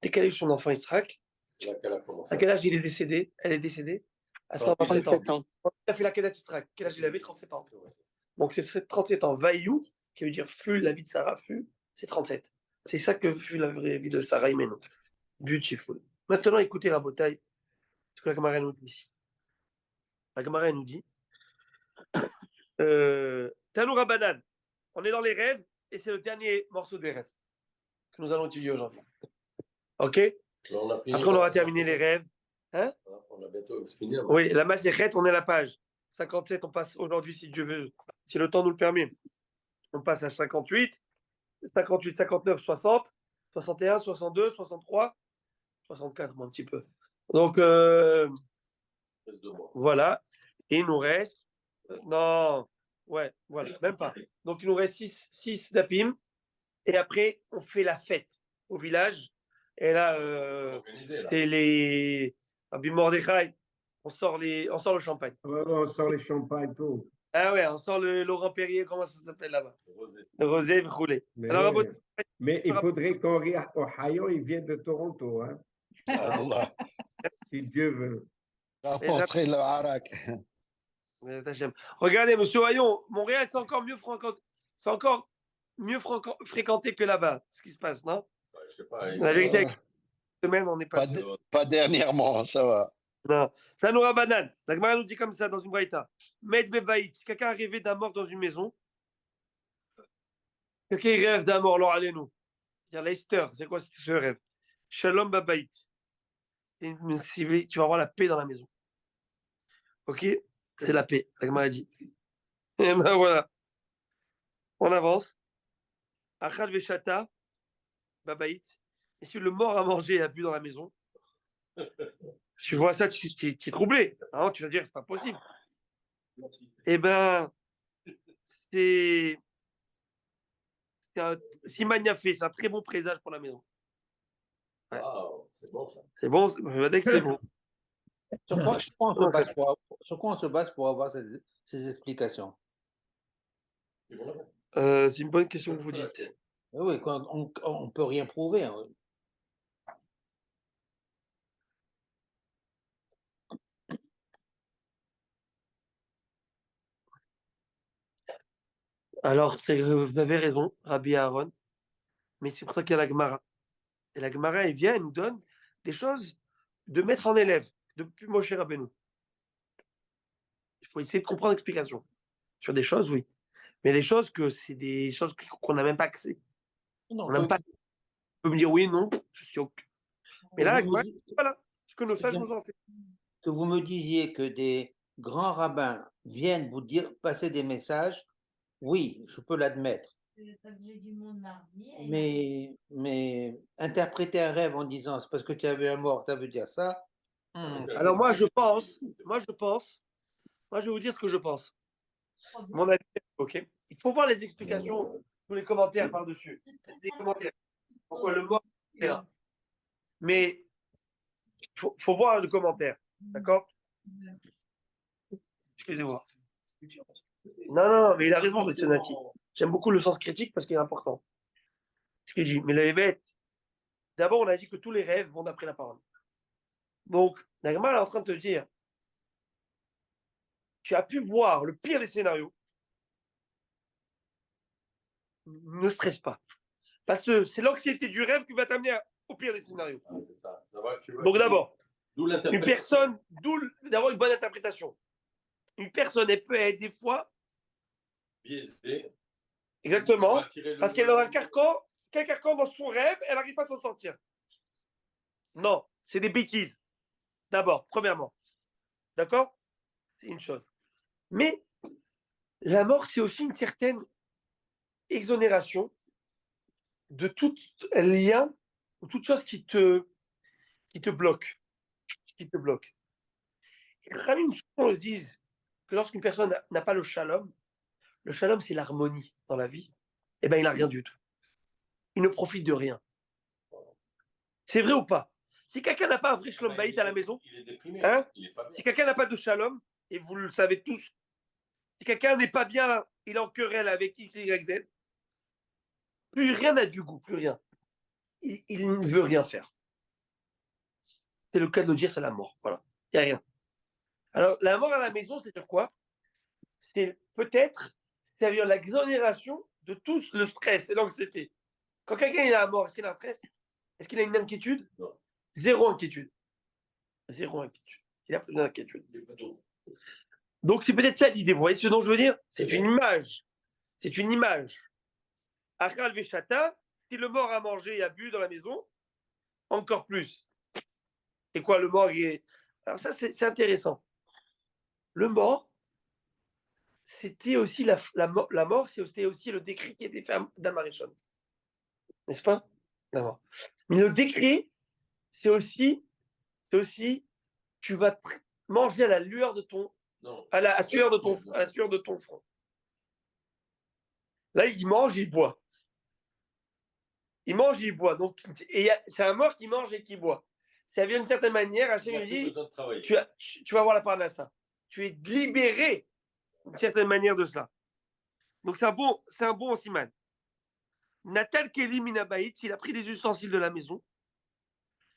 Dès qu'elle a eu son enfant Yitzhak, C'est là qu'elle a commencé. à quel âge il est décédé? Elle est décédée à 127 ans. 37 ans. Il a fait la Kedat Yitzhak. Quel âge il avait? 37 ans. Donc c'est 37 ans. Vaïou, qui veut dire fut, la vie de Sarah fut, c'est 37. C'est ça que fut la vraie vie de Sarah Imenu. Beautiful. Maintenant, écoutez Rabotai, ce que la Gemara nous dit ici. La Gemara nous dit Tanoura Banane. On est dans les rêves et c'est le dernier morceau des rêves que nous allons étudier aujourd'hui. Ok? Là, on a fini, Après, on aura terminé les rêves. Hein? On a bientôt fini. Oui, la Masechet, on est à la page 57. On passe aujourd'hui, si Dieu veut, si le temps nous le permet. On passe à 58, 58, 59, 60, 61, 62, 63, 64, un petit peu. Donc, voilà. Et il nous reste. Non, ouais, voilà, même pas. Donc, il nous reste 6 d'Apim. Et après, on fait la fête au village. Et là, c'est les. Abim Mordechai. On sort le champagne. On sort les champagnes, tout. Ah ouais, on sort le Laurent Perrier, comment ça s'appelle là-bas? Le rosé roulé. Mais, Alors, mais il faudrait qu'Henri Ohio, il vienne de Toronto, hein, Allah. si Dieu veut. Apporter le harak. Regardez, monsieur Hayon, Montréal, c'est encore mieux fréquenté que là-bas, ce qui se passe, non? Je sais pas. La vérité, avec cette semaine, on n'est pas. Pas dernièrement, ça va. Non. Ça nous banane. La Gemara nous dit comme ça dans une braïta. Med bebaït. Si quelqu'un a rêvé d'un mort dans une maison, quelqu'un rêve d'un mort, alors allez-nous. C'est-à-dire Leicester, c'est quoi ce rêve? Shalom babaït. Tu vas avoir la paix dans la maison. Ok? C'est la paix, la Gemara dit. Et ben voilà. On avance. Achal veshata babaït. Et si le mort a mangé et a bu dans la maison, tu vois ça, tu es troublé. Hein, tu vas dire, c'est pas possible. Eh ben, c'est si Magna fait, c'est un très bon présage pour la maison. Ouais. Wow, c'est bon ça. C'est bon, je vais dire que c'est bon. Sur quoi on se base pour avoir ces explications? C'est une bonne question que vous dites. Oui, on ne peut rien prouver. Hein. Alors, vous avez raison, Rabbi Aaron, mais c'est pour ça qu'il y a la Gemara. Et la Gemara, elle vient, elle nous donne des choses de mettre en élève, depuis Moshe Rabbeinu. Il faut essayer de comprendre l'explication. Sur des choses, oui. Mais des choses c'est des choses qu'on n'a même pas accès. Non, On n'a même pas. On peut me dire oui, non, je suis OK. Mais là, voilà ce que nos sages nous enseignent. Que vous me disiez que des grands rabbins viennent vous dire, passer des messages, oui, je peux l'admettre. Mais interpréter un rêve en disant c'est parce que tu avais un mort, ça veut dire ça. Alors moi je vais vous dire ce que je pense. Mon avis, ok. Il faut voir les explications, tous les commentaires par-dessus. Des commentaires. Pourquoi le mort, etc. Mais il faut voir le commentaire. D'accord? Excusez-moi. Non, mais il a raison, M. Nati. J'aime beaucoup le sens critique parce qu'il est important. Ce qu'il dit. Mais les bêtes, d'abord, on a dit que tous les rêves vont d'après la parole. Donc, la Gemara est en train de te dire, tu as pu voir le pire des scénarios. Ne stresse pas. Parce que c'est l'anxiété du rêve qui va t'amener au pire des scénarios. Ah, c'est ça. Ça va, Donc d'abord, D'où Une l'interprétation. personne, d'avoir une bonne interprétation. Une personne, elle peut être des fois, Biaisé. exactement, Va tirer le- parce qu'elle est dans un carcan, quel carcan dans son rêve, elle n'arrive pas à s'en sortir. Non, c'est des bêtises. D'abord, premièrement. D'accord? C'est une chose. Mais la mort, c'est aussi une certaine exonération de tout lien ou toute chose qui te bloque. Qui te bloque. Et les Khamim souvent disent que lorsqu'une personne n'a pas le shalom, c'est l'harmonie dans la vie, eh bien, il n'a rien du tout. Il ne profite de rien. C'est vrai ou pas? Si quelqu'un n'a pas un vrai shalom baït à la maison, Il est déprimé. hein, Il est pas bien. si quelqu'un n'a pas de shalom, et vous le savez tous, si quelqu'un n'est pas bien, il est en querelle avec X, Y, Z, plus rien n'a du goût, plus rien. Il ne veut rien faire. C'est le cas de le dire, c'est la mort. Voilà. Il n'y a rien. Alors, la mort à la maison, c'est sur quoi? C'est peut-être c'est-à-dire l'exonération de tout le stress et l'anxiété. Quand quelqu'un est à la mort, est-ce qu'il a un stress? Est-ce qu'il a une inquiétude? Non. Zéro inquiétude. Zéro inquiétude. Il n'a plus d'inquiétude. Donc, c'est peut-être ça l'idée. Vous voyez ce dont je veux dire? C'est une image. C'est une image. Achal Veshata, si le mort a mangé et a bu dans la maison, encore plus. C'est quoi le mort est... Alors ça, c'est intéressant. Le mort, c'était aussi la mort, c'était aussi le décret qui était fait d'Amarishon. N'est-ce pas? D'abord. Mais le décret, c'est aussi, tu vas manger à la lueur de ton, Non. à la sueur de ton front. Là, il mange, il boit. Il mange, il boit. Donc, c'est un mort qui mange et qui boit. Ça vient d'une certaine manière, Hachem lui dit, tu vas voir la parnassa. Tu es libéré d'une certaine manière de cela. Donc, c'est un bon siman. Natal Keli Minabaït, il a pris des ustensiles de la maison.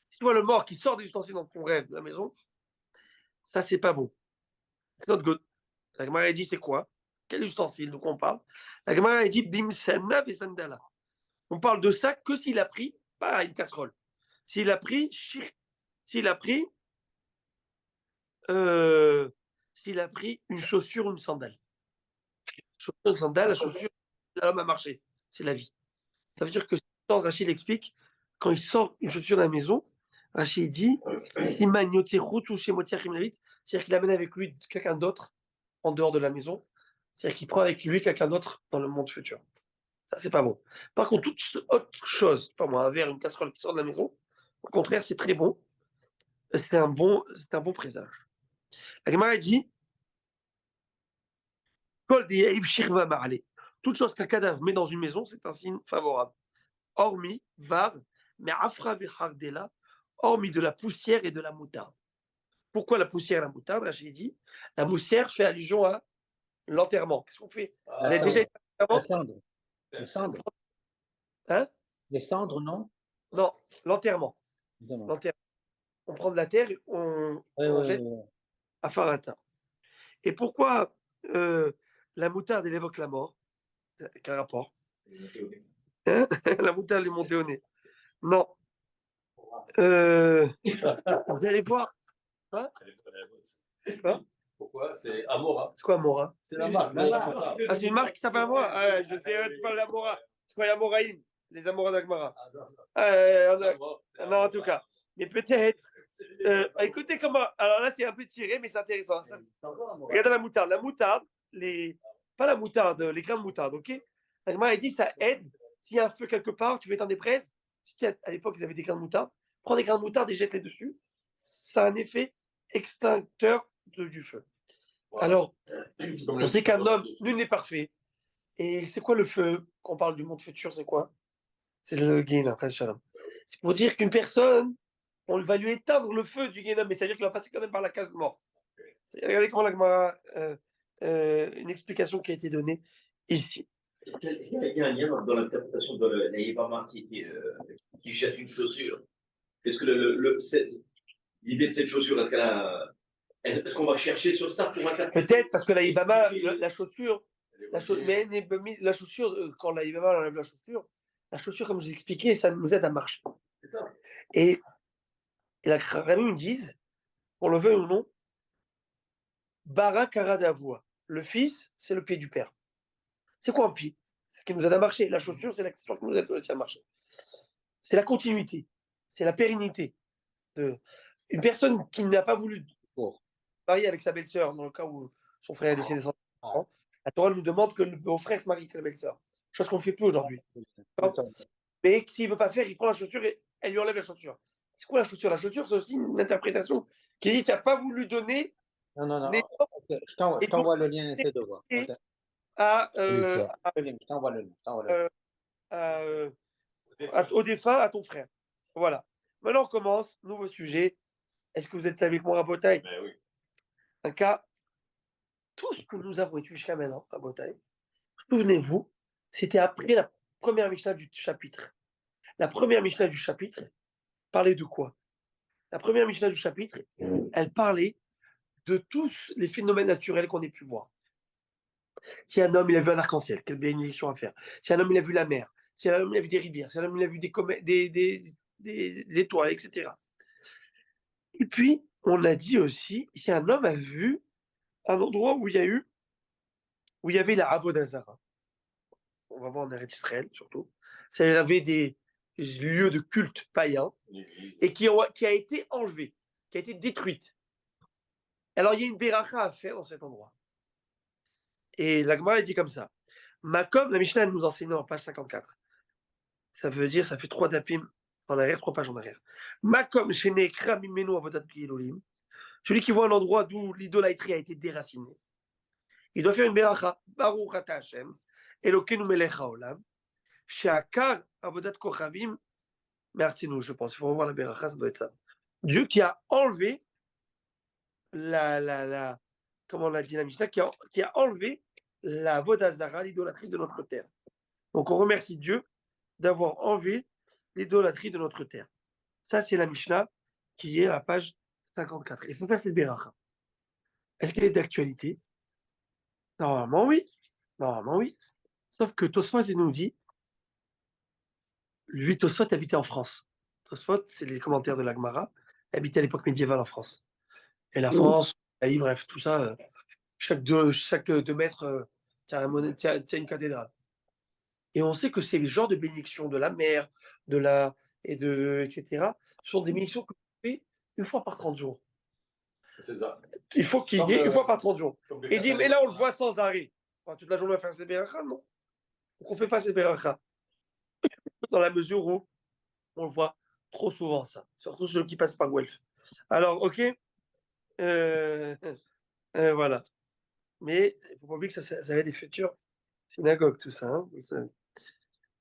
Si tu vois le mort qui sort des ustensiles dans ton rêve de la maison, ça, c'est pas bon. C'est not good. La Gemara dit, c'est quoi? Quel ustensile? De quoi on parle? La Gemara dit, Bimsana Vesandala. On parle de ça que s'il a pris, pas une casserole. S'il a pris, une chaussure ou une sandale. Chaussure, une sandale, la chaussure, l'homme a marché. C'est la vie. Ça veut dire que quand Rachid explique, quand il sort une chaussure de la maison, Rachid dit, c'est-à-dire qu'il amène avec lui quelqu'un d'autre en dehors de la maison. C'est-à-dire qu'il prend avec lui quelqu'un d'autre dans le monde futur. Ça, c'est pas bon. Par contre, toute autre chose, pas moi, un verre, une casserole qui sort de la maison, au contraire, c'est très bon. C'est un bon présage. La Gemara dit, toute chose qu'un cadavre met dans une maison, c'est un signe favorable. Hormis, var, mais afra v'hardela, hormis de la poussière et de la moutarde. Pourquoi la poussière et la moutarde? Rachid dit, la poussière fait allusion à l'enterrement. Qu'est-ce qu'on fait? Vous avez déjà été à l'enterrement? Les cendres. Hein? Les cendres, non? Non, l'enterrement. Évidemment. On prend de la terre et on jette oui. à Farata. Et pourquoi la moutarde, elle évoque la mort? Quel rapport? Hein? La moutarde est montée au nez. Non. Vous allez voir. Hein? Pourquoi? C'est Amora. C'est quoi Amora? C'est la marque. Ah, c'est une marque qui s'appelle Amora? Je sais, tu parles d'Amora. C'est pas l'Amoraïm, les Amora d'Agmara. Non, en tout cas. Mais peut-être. Écoutez comment. Alors là, c'est un peu tiré, mais c'est intéressant. Regardez la moutarde. La moutarde, pas la moutarde, les grains de moutarde, ok? Agmara, il dit ça aide. S'il y a un feu quelque part, tu veux éteindre des braises. À l'époque, ils avaient des grains de moutarde. Prends des grains de moutarde et jette-les dessus. Ça a un effet extincteur du feu. Voilà. Alors, on sait qu'un homme, nul n'est parfait. Et c'est quoi le feu? Quand on parle du monde futur, c'est quoi? C'est le Guénam. C'est pour dire qu'une personne, on va lui éteindre le feu du Guénam, mais ça veut dire qu'il va passer quand même par la case mort. Regardez comment la Gemara, une explication qui a été donnée ici. Est-ce qu'il y a un lien dans l'interprétation de la Yébama qui jette une chaussure? Est-ce que l'idée de cette chaussure, est-ce qu'on va chercher sur ça pour interpréter? Peut-être parce que la Yébama, la chaussure, quand la Yébama enlève la chaussure, comme je vous expliquais, ça nous aide à marcher. C'est ça. Et la Khamim disent, qu'on le veuille ou non, Bara Karadavoua. Le fils, c'est le pied du père. C'est quoi un pied? C'est ce qui nous aide à marcher. La chaussure, c'est l'accessoire qui nous aide aussi à marcher. C'est la continuité, c'est la pérennité. Une personne qui n'a pas voulu marier avec sa belle-sœur, dans le cas où son frère est décédé sans enfant, la Torah nous demande que le beau-frère se marie avec la belle-sœur. Chose qu'on ne fait plus aujourd'hui. Mais s'il ne veut pas faire, il prend la chaussure et elle lui enlève la chaussure. C'est quoi la chaussure? La chaussure, c'est aussi une interprétation qui dit que tu n'as pas voulu donner. Non. Okay. Je t'envoie le lien, essaie de voir. Okay. Je t'envoie le lien. Au défunt, à ton frère. Voilà. Maintenant, on commence. Nouveau sujet. Est-ce que vous êtes avec moi, Rabotai? Ben oui. Un cas. Tout ce que nous avons étudié jusqu'à maintenant, Rabotai, souvenez-vous, c'était après la première Mishnah du chapitre. La première Mishnah du chapitre parlait de quoi? La première Mishnah du chapitre, elle parlait de tous les phénomènes naturels qu'on ait pu voir. Si un homme il a vu un arc-en-ciel, quelle bénédiction à faire. Si un homme il a vu la mer, si un homme il a vu des rivières, si un homme il a vu des étoiles, etc. Et puis, on a dit aussi, si un homme a vu un endroit où il y avait la Avodah Zarah, on va voir en Eretz Israël surtout, ça y avait des lieux de culte païens, et qui a été enlevé, qui a été détruite. Alors, il y a une béracha à faire dans cet endroit. Et la Gemara dit comme ça. Makom, la Mishnah nous enseigne en page 54. Ça veut dire, ça fait 3 dapim en arrière, 3 pages en arrière. Makom, shenekra mimenu avodat elohim. Celui qui voit un endroit d'où l'idolâtrie a été déracinée, il doit faire une béracha. Baruch ata Hashem, Elokeinu melech haolam, she'akar avodat kochavim me'artzinu, je pense. Il faut revoir la béracha, ça doit être ça. Dieu qui a enlevé comment on a dit la Mishnah, qui a enlevé la avodah zara, l'idolâtrie de notre terre. Donc on remercie Dieu d'avoir enlevé l'idolâtrie de notre terre. Ça, c'est la Mishnah qui est à la page 54. Il faut faire cette béracha. Est-ce qu'elle est d'actualité? Normalement, oui. Normalement, oui. Sauf que Tosfot nous dit, lui, Tosfot habitait en France. Tosfot, c'est les commentaires de la Gemara, habitait à l'époque médiévale en France. Et la France, bref, tout ça, chaque 2 mètres, t'as une cathédrale. Et on sait que c'est le genre de bénédiction de la mer, etc. sont des bénédictions que tu fais une fois par 30 jours. C'est ça. Il faut qu'il y ait une fois par 30 jours. Et dit, mais là, on le voit sans arrêt. Enfin, toute la journée, on va faire ces berachas, non? Donc, on ne fait pas ces berachas. Dans la mesure où on le voit trop souvent, ça. Surtout ceux qui passent par Guelph. Alors, ok. Voilà. Mais il ne faut pas oublier que ça avait des futures synagogues, tout ça. Hein, vous savez.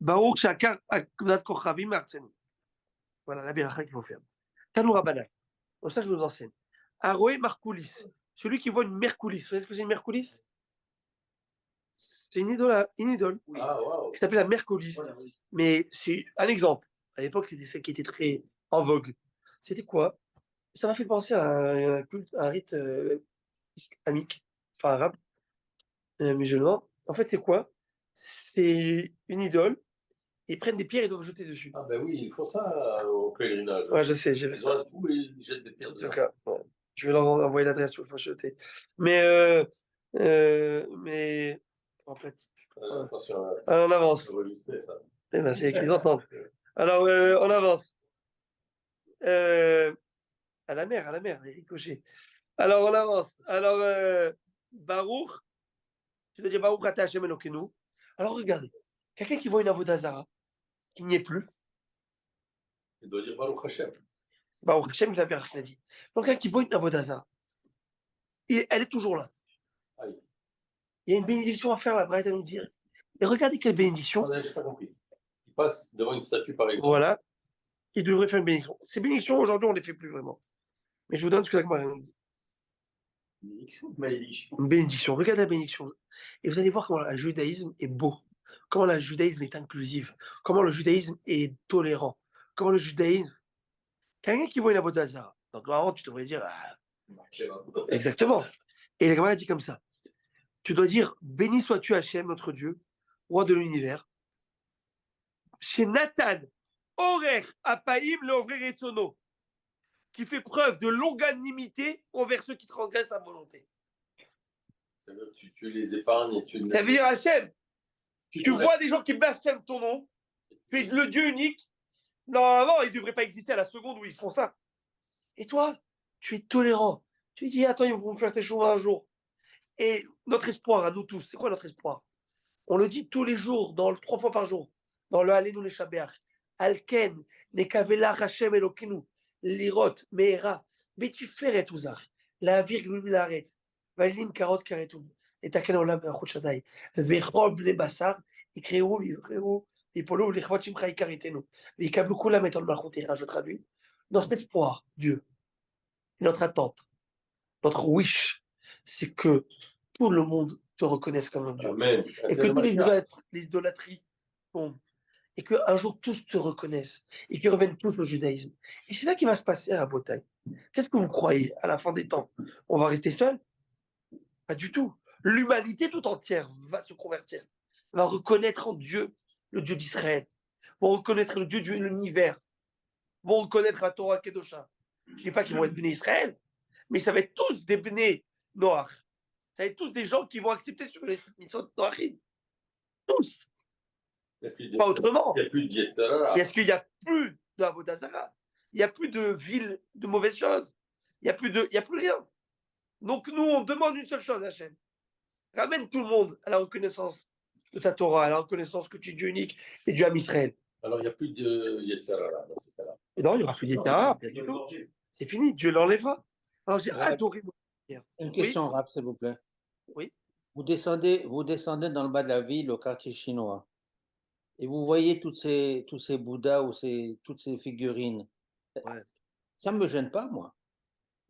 Baruch Shakar Akdat Kochavim Artsenu. Voilà la beracha qu'il faut faire. Tanou Rabbanan. Donc ça, je vous enseigne. Aroé Markoulis. Celui qui voit une mercoulis. Vous savez ce que c'est une merkoulis? C'est une idole qui s'appelle la merkoulis. Mais c'est un exemple. À l'époque, c'était celle qui était très en vogue. C'était quoi? Ça m'a fait penser à un rite islamique, enfin arabe, musulman. En fait, c'est quoi? C'est une idole. Ils prennent des pierres et doivent jeter dessus. Ah ben oui, il faut ça au pèlerinage. Ouais, je sais, j'ai vu ça. Ils jettent des pierres. En tout cas, ouais. Je vais leur envoyer l'adresse où il faut jeter. Mais en fait, attention. Alors, on avance. Ça. Eh ben, c'est qu'ils entendent. Alors, on avance. À la mer, les ricochets. Alors, on avance. Alors, Baruch, tu dois dire Baruch ata Hashem Elokeinu. Alors, regardez, quelqu'un qui voit une avodah zara, qui n'y est plus. Il doit dire Baruch Hashem. Baruch Hashem, il a dit. Donc, quelqu'un qui voit une avodah zara, elle est toujours là. Aïe. Il y a une bénédiction à faire, la Braïta nous dire. Et regardez quelle bénédiction. Ah, j'ai pas compris. Il passe devant une statue, par exemple. Voilà. Il devrait faire une bénédiction. Ces bénédictions, aujourd'hui, on ne les fait plus vraiment. Mais je vous donne ce que la Gemara nous dit. Malédiction. Une bénédiction. Regardez la bénédiction. Et vous allez voir comment le judaïsme est beau. Comment le judaïsme est inclusif. Comment le judaïsme est tolérant. Comment le judaïsme. Quelqu'un qui voit une avodah zara. Donc, normalement, tu devrais dire. Exactement. Et la Gemara dit comme ça. Tu dois dire béni sois-tu Hachem, notre Dieu, roi de l'univers. Chez Nathan, Orer Apaim le Retsono, qui fait preuve de longanimité envers ceux qui transgressent sa volonté. Ça veut dire que tu les épargnes et tu... Ça veut dire, Hachem, tu Ouais. vois des gens qui blasphèment ton nom, tu es le Dieu unique. Normalement, ils ne devraient pas exister à la seconde où ils font ça. Et toi, tu es tolérant. Tu dis, attends, ils vont me faire tes choses un jour. Et notre espoir à nous tous, c'est quoi notre espoir? On le dit tous les jours, 3 fois par jour, dans le Alenu les Shabeach. Alken, Nekavela Hashem Elokenu, Lirot, Meera, Betiferet Uzar, la virgule l'arrête, Valim Karot Karetum, et Taken Olam Chadai, Vechob les Bassar, Ikréou, Ipolo, Lichvot Shimcha Ikaritenu, Vikablu Kula Meton Malchutera, je traduis. Notre espoir, Dieu, notre attente, notre wish, c'est que tout le monde te reconnaisse comme un Dieu. Amen. Et que tous les idolâtries tombent. Et qu'un jour tous te reconnaissent. Et qu'ils reviennent tous au judaïsme. Et c'est ça qui va se passer à Botaï. Qu'est-ce que vous croyez à la fin des temps? On va rester seul? Pas du tout. L'humanité tout entière va se convertir. Va reconnaître en Dieu, le Dieu d'Israël. Vont reconnaître le Dieu de l'univers. Vont reconnaître la Torah Kedosha. Je ne dis pas qu'ils vont être bénis Israël, mais ça va être tous des bénis noirs. Ça va être tous des gens qui vont accepter sur les mitzvot noachim. Tous. Pas autrement. Il n'y a plus de Yetzirah. Parce qu'il n'y a plus d'Avodah Zarah. Il n'y a plus de ville de mauvaises choses. Il n'y a plus rien. Donc nous, on demande une seule chose, Hachem. Ramène tout le monde à la reconnaissance de ta Torah, à la reconnaissance que tu es Dieu unique et Dieu à Israël. Alors, il n'y a plus de Yetzirah dans ces cas-là. Et non, il n'y aura plus d'État. C'est fini, Dieu l'enlèvera. Alors j'ai adoré. Une question, Rap, s'il vous plaît. Oui. Vous descendez dans le bas de la ville, au quartier chinois, et vous voyez tous ces Bouddhas ou toutes ces figurines. Ouais. Ça ne me gêne pas, moi.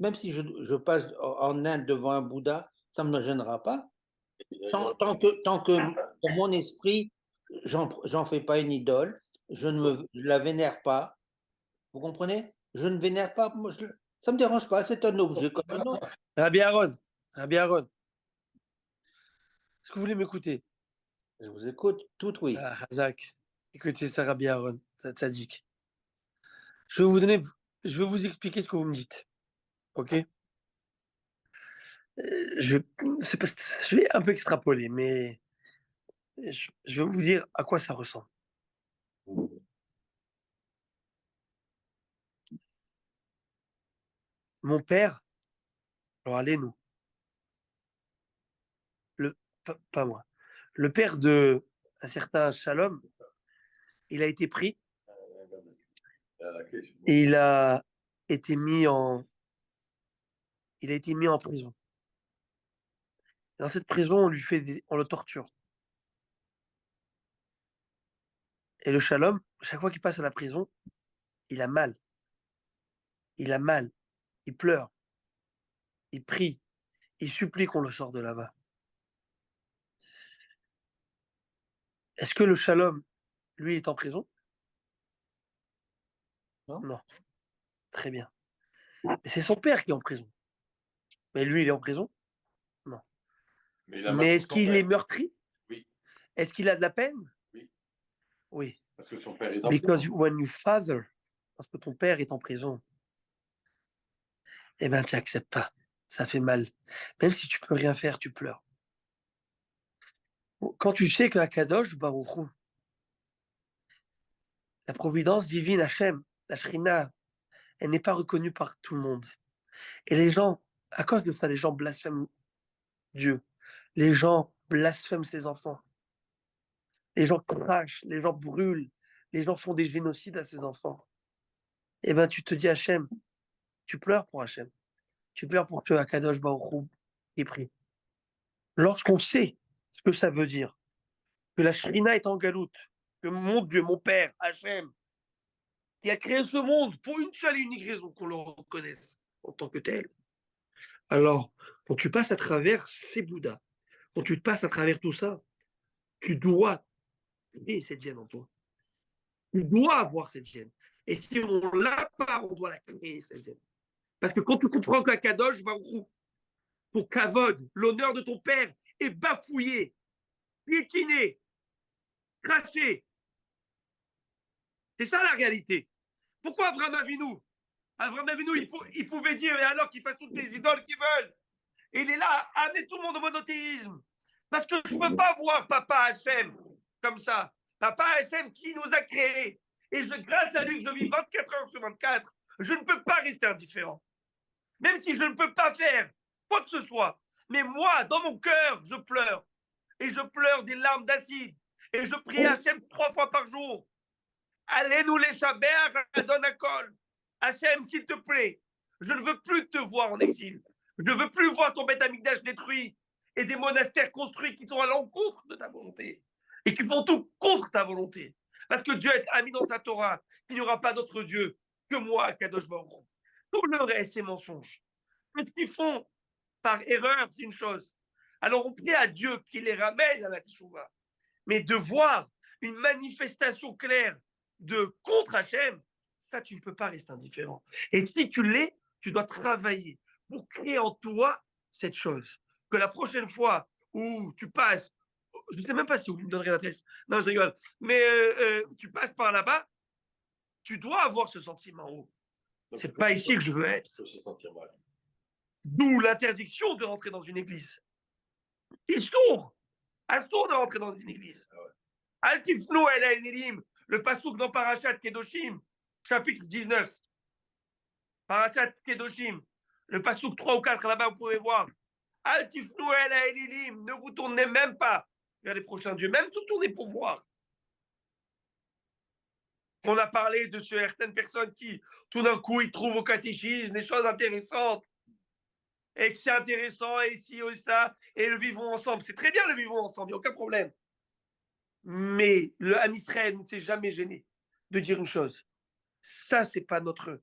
Même si je passe en Inde devant un Bouddha, ça ne me gênera pas. Tant que dans mon esprit, j'en fais pas une idole, je ne la vénère pas. Vous comprenez? Je ne vénère pas. Ça ne me dérange pas, c'est un objet comme un autre. Rabbi Aaron, est-ce que vous voulez m'écouter? Je vous écoute, tout oui. Ah, Hazak, écoutez ça, Rabbi Aaron, Tzadik. Je vais vous expliquer ce que vous me dites. Ok? Je vais un peu extrapoler, mais je vais vous dire à quoi ça ressemble. Mon père, alors allez-nous, pas moi, le père de un certain Shalom, il a été pris et il a été mis en prison. Dans cette prison, on le torture. Et le Shalom, chaque fois qu'il passe à la prison, il a mal. Il a mal. Il pleure. Il prie. Il supplie qu'on le sorte de là-bas. Est-ce que le Shalom, lui, est en prison? Non. Très bien. Mais c'est son père qui est en prison. Mais lui, il est en prison? Non. Mais est-ce qu'il est meurtri? Oui. Est-ce qu'il a de la peine? Oui. Oui. Parce que son père est en Because prison. when your father, parce que ton père est en prison, eh bien, tu n'acceptes pas. Ça fait mal. Même si tu peux rien faire, tu pleures. Quand tu sais que Akadosh Baruch Hu, la providence divine Hachem, la Shrina, elle n'est pas reconnue par tout le monde. Et les gens, à cause de ça, les gens blasphèment Dieu. Les gens blasphèment ses enfants. Les gens crachent, les gens brûlent, les gens font des génocides à ses enfants. Eh bien, tu te dis Hachem, tu pleures pour Hachem. Tu pleures pour que Akadosh Baruch Hu ait pris. Lorsqu'on sait ce que ça veut dire, que la Shrina est en galoute, que mon Dieu, mon Père, Hachem, qui a créé ce monde pour une seule et unique raison, qu'on le reconnaisse en tant que tel. Alors, quand tu passes à travers ces Bouddhas, quand tu passes à travers tout ça, tu dois créer cette gêne en toi. Tu dois avoir cette gêne. Et si on ne l'a pas, on doit la créer, cette gêne. Parce que quand tu comprends qu'Akadosh Baruch Hu, ton kavod, l'honneur de ton père, est bafouillé, piétiné, craché. C'est ça la réalité. Pourquoi Abraham Avinu, Abraham Avinu, il pouvait dire, et alors qu'ils fassent toutes les idoles qu'ils veulent. Et il est là à amener tout le monde au monothéisme. Parce que je ne peux pas voir Papa Hachem comme ça. Papa Hachem qui nous a créés. Et grâce à lui que je vis 24 heures sur 24, je ne peux pas rester indifférent. Même si je ne peux pas faire quoi que ce soit. Mais moi, dans mon cœur, je pleure. Et je pleure des larmes d'acide. Et je prie Hachem 3 fois par jour. Allez-nous les chabert, donne un col. Hachem, s'il te plaît, je ne veux plus te voir en exil. Je ne veux plus voir ton Beth Amikdash détruit et des monastères construits qui sont à l'encontre de ta volonté et qui font tout contre ta volonté. Parce que Dieu a mis dans sa Torah qu'il n'y aura pas d'autre Dieu que moi, Kadosh Baruch Hu. Tout le reste, c'est mensonge. Ce qu'ils font par erreur, c'est une chose. Alors on prie à Dieu qu'il les ramène à la Teshuvah. Mais de voir une manifestation claire de contre Hachem, ça, tu ne peux pas rester indifférent. Et si tu l'es, tu dois travailler pour créer en toi cette chose. Que la prochaine fois où tu passes, je ne sais même pas si vous me donnerez l'adresse, non, je rigole, mais tu passes par là-bas, tu dois avoir ce sentiment haut. C'est pas ici que je veux être. D'où l'interdiction de rentrer dans une église. Il sourd de rentrer dans une église. Altiflou el Elim, le pasouk dans Parashat Kedoshim, chapitre 19. Parashat Kedoshim, le pasouk 3 ou 4, là-bas, vous pouvez voir. Altiflou el Elim, ne vous tournez même pas vers les prochains dieux, même tout tourner pour voir. On a parlé de certaines personnes qui, tout d'un coup, ils trouvent au catéchisme des choses intéressantes. Et que c'est intéressant, et ci, et ça, et le vivons ensemble. C'est très bien le vivons ensemble, il n'y a aucun problème. Mais le Ham Israël ne s'est jamais gêné de dire une chose. Ça, c'est pas notre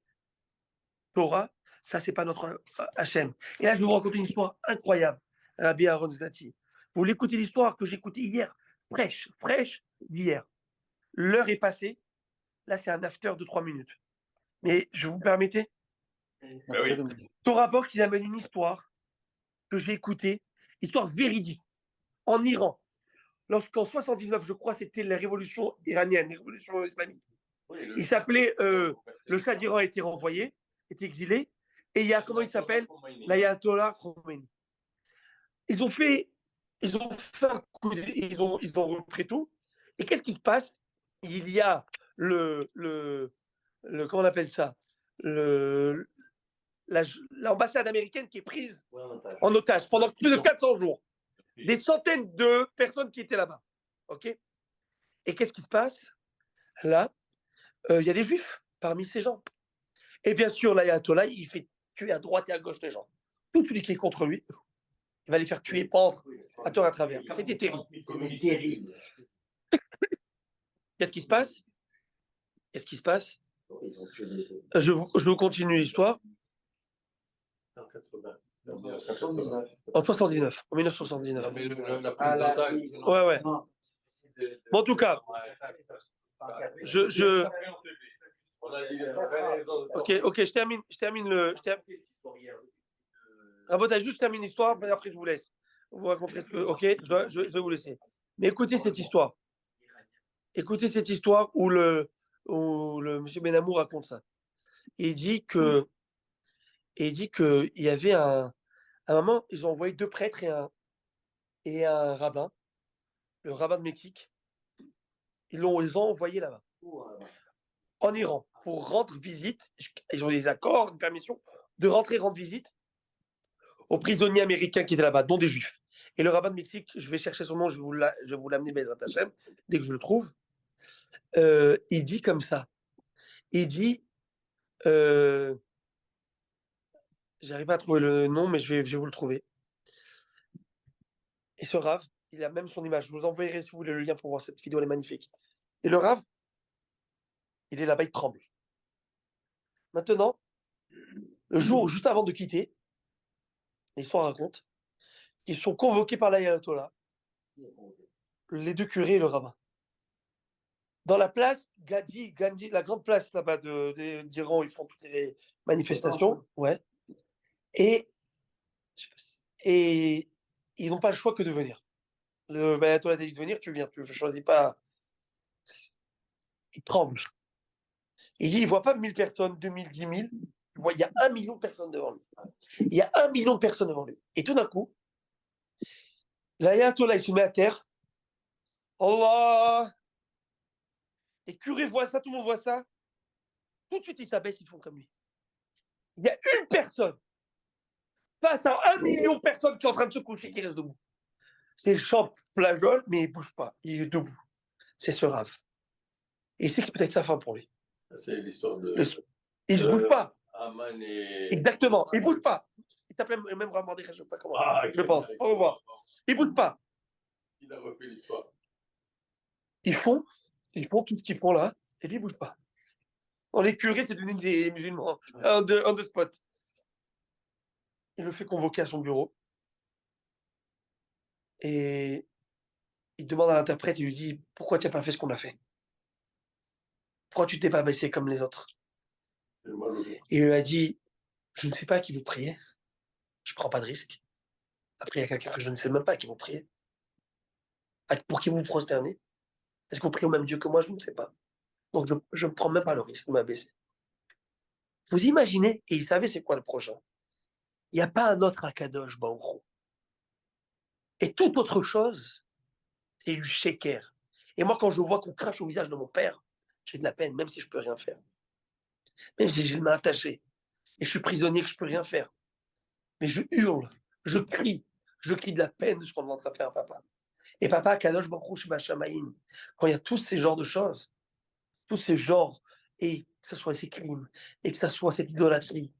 Torah, ça, c'est pas notre Hachem. Et là, je vais vous raconter une histoire incroyable. Rabbi Aaron Znati. Vous l'écoutez l'histoire que j'ai écoutée hier, fraîche d'hier. L'heure est passée. Là, c'est un after de 3 minutes. Mais je vous permettez? Oui. Torah Box, il amène une histoire que j'ai écoutée, histoire véridique, en Iran. Lorsqu'en 79, je crois, c'était la révolution iranienne, la révolution islamique. Oui, il s'appelait, le Shah d'Iran a été renvoyé, était exilé, et il y a, comment il s'appelle? L'Ayatollah Khomeini. Ils ont fait un coup, ils ont repris tout, et qu'est-ce qui se passe? Il y a comment on appelle ça? L'ambassade américaine qui est prise en otage pendant plus de 400 jours. Des centaines de personnes qui étaient là-bas. OK? Et qu'est-ce qui se passe? Là, il y a des juifs parmi ces gens. Et bien sûr, l'ayatollah, il fait tuer à droite et à gauche les gens. Tout celui qui est contre lui, il va les faire tuer, pendre, à tort à travers. C'était terrible. Qu'est-ce qui se passe? Je vous continue l'histoire. En 79, en 1979. Ouais. Bon, en tout cas, Ok, je termine Rabotage, juste je termine l'histoire, après je vous laisse. Vous raconterez ce que. Ok, je vais vous laisser. Mais écoutez cette histoire. Écoutez cette histoire où le monsieur Benamou raconte ça. Il dit qu'il y avait un moment, ils ont envoyé 2 prêtres et un rabbin, le rabbin de Mexique. Ils ont envoyé là-bas, en Iran, pour rendre visite. Ils ont des accords, une permission de rentrer rendre visite aux prisonniers américains qui étaient là-bas, dont des juifs. Et le rabbin de Mexique, je vais chercher son nom, je vais vous l'amener Bezrat Hashem, dès que je le trouve. Il dit comme ça. Il dit, j'arrive pas à trouver le nom, mais je vais vous le trouver. Et ce Rav, il a même son image. Je vous enverrai, si vous voulez, le lien pour voir cette vidéo, elle est magnifique. Et le Rav, il est là-bas, il tremble. Maintenant, le jour juste avant de quitter, l'histoire raconte, ils sont convoqués par l'ayatollah, les 2 curés et le rabbin. Dans la place Gandhi, la grande place là-bas d'Iran, ils font toutes les manifestations. Ouais. Et ils n'ont pas le choix que de venir. Le ayatollah dit de venir, tu viens, tu ne choisis pas. Il tremble. Il dit, il ne voit pas 1000 personnes, 2000, 10 000. Il y a 1 million de personnes devant lui. Il y a 1 million de personnes devant lui. Et tout d'un coup, l'ayatollah, il se met à terre. Allah! Les curés voient ça, tout le monde voit ça. Tout de suite, ils s'abaissent, ils font comme lui. Il y a une personne face à 1 million de personnes qui est en train de se coucher, qui reste debout. C'est le champ flageole, mais il ne bouge pas. Il est debout. C'est ce Rav. Et il sait que c'est peut-être sa fin pour lui. C'est l'histoire de. Il ne bouge pas. Aman et. Exactement. Il ne bouge pas. Il t'appelle même Rav Mordechai, je ne sais pas comment. Je pense. Au revoir. Il ne bouge pas. Il a refait l'histoire. Ils font tout ce qu'ils font là, et lui, il ne bouge pas. Les curés, c'est devenu des musulmans. Un de spot. Il le fait convoquer à son bureau. Et il demande à l'interprète, il lui dit, pourquoi tu n'as pas fait ce qu'on a fait? Pourquoi tu t'es pas baissé comme les autres? Et il lui a dit, je ne sais pas à qui vous priez. Je ne prends pas de risque. Après, il y a quelqu'un que je ne sais même pas à qui vous priez. Pour qui vous vous prosternez? Est-ce que vous priez au même Dieu que moi? Je ne sais pas. Donc, je ne prends même pas le risque de m'abaisser. Vous imaginez, et il savait c'est quoi le prochain. Il n'y a pas un autre Akadosh Baruch Hu. Et toute autre chose, c'est du sheker. Et moi, quand je vois qu'on crache au visage de mon père, j'ai de la peine, même si je ne peux rien faire. Même si j'ai le main attachée. Et je suis prisonnier, que je ne peux rien faire. Mais je hurle, je crie de la peine de ce qu'on est en train de faire à papa. Et papa, Kadosh Baruch Hu Sheba Shamayim, quand il y a tous ces genres de choses, tous ces genres, et que ce soit ces crimes, et que ce soit cette idolâtrie,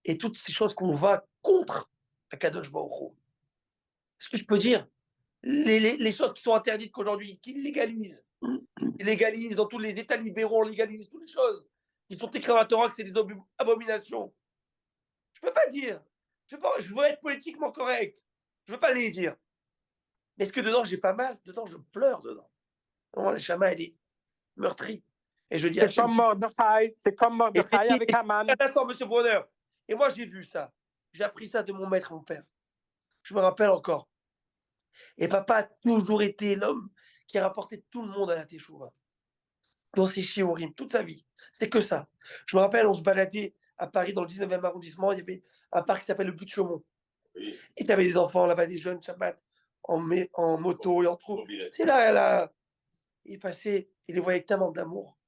et toutes ces choses qu'on va contre Kadosh Baruch Hu. Ce que je peux dire, les choses qui sont interdites qu'aujourd'hui, qu'ils légalisent, ils légalisent dans tous les États libéraux, on légalise toutes les choses qui sont écrites dans la Torah que c'est des abominations. Je ne peux pas dire. Je veux être politiquement correct. Je ne veux pas les dire. Mais est-ce que dedans, j'ai pas mal? Dedans, je pleure dedans. Non, la Shama, elle est meurtrie. Et je dis c'est comme Mordechai avec Haman. Un instant, monsieur Brunner. Et moi, j'ai vu ça. J'ai appris ça de mon maître, mon père. Je me rappelle encore. Et papa a toujours été l'homme qui a rapporté tout le monde à la Teshuvah. Dans ses shiurim, toute sa vie. C'est que ça. Je me rappelle, on se baladait à Paris, dans le 19e arrondissement, il y avait un parc qui s'appelle le But de Chaumont. Oui. Et tu avais des enfants là-bas, des jeunes Shabbat, en moto et en troupe. C'est là, il passait, il les voyait avec tellement d'amour.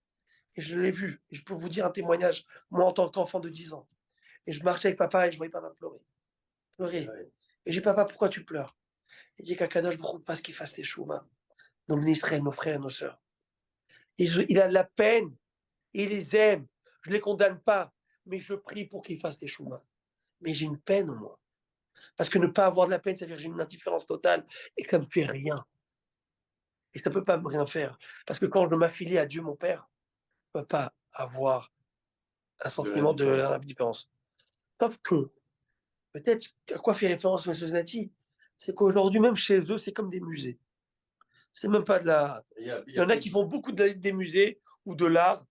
Et je l'ai vu. Et je peux vous dire un témoignage, moi en tant qu'enfant de 10 ans. Et je marchais avec papa et je voyais papa pleurer. Pleurer. Et j'ai dit, papa, pourquoi tu pleures? Il dit qu'Akadosh Baruch Hu fasse qu'il fasse les chouvas. Nos Israël, nos frères et nos sœurs. Il a de la peine. Il les aime. Je ne les condamne pas. Mais je prie pour qu'ils fassent les chouvas. Mais j'ai une peine au moins. Parce que ne pas avoir de la peine, ça veut dire que j'ai une indifférence totale et que ça ne me fait rien. Et ça ne peut pas me rien faire. Parce que quand je m'affilie à Dieu, mon Père, je ne peux pas avoir un sentiment d'indifférence. Sauf que, peut-être, à quoi fait référence M. Znati, c'est qu'aujourd'hui, même chez eux, c'est comme des musées. C'est même pas de la... Il y en a qui font beaucoup des musées ou de l'art.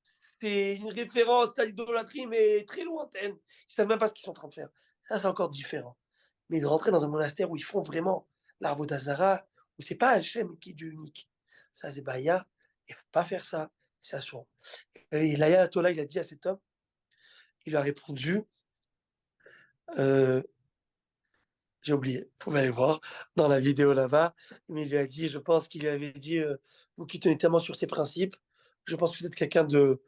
C'est une référence à l'idolâtrie, mais très lointaine. Ils ne savent même pas ce qu'ils sont en train de faire. Ça, c'est encore différent. Mais de rentrer dans un monastère où ils font vraiment l'arbre d'Azara, où c'est pas Hachem qui est Dieu unique. Ça, c'est Baya. Il ne faut pas faire ça. C'est assurant. Et l'Ayatollah, il a dit à cet homme, il a répondu, j'ai oublié, vous pouvez aller voir dans la vidéo là-bas, mais il lui a dit, je pense qu'il lui avait dit, vous qui tenez tellement sur ces principes, je pense que vous êtes quelqu'un de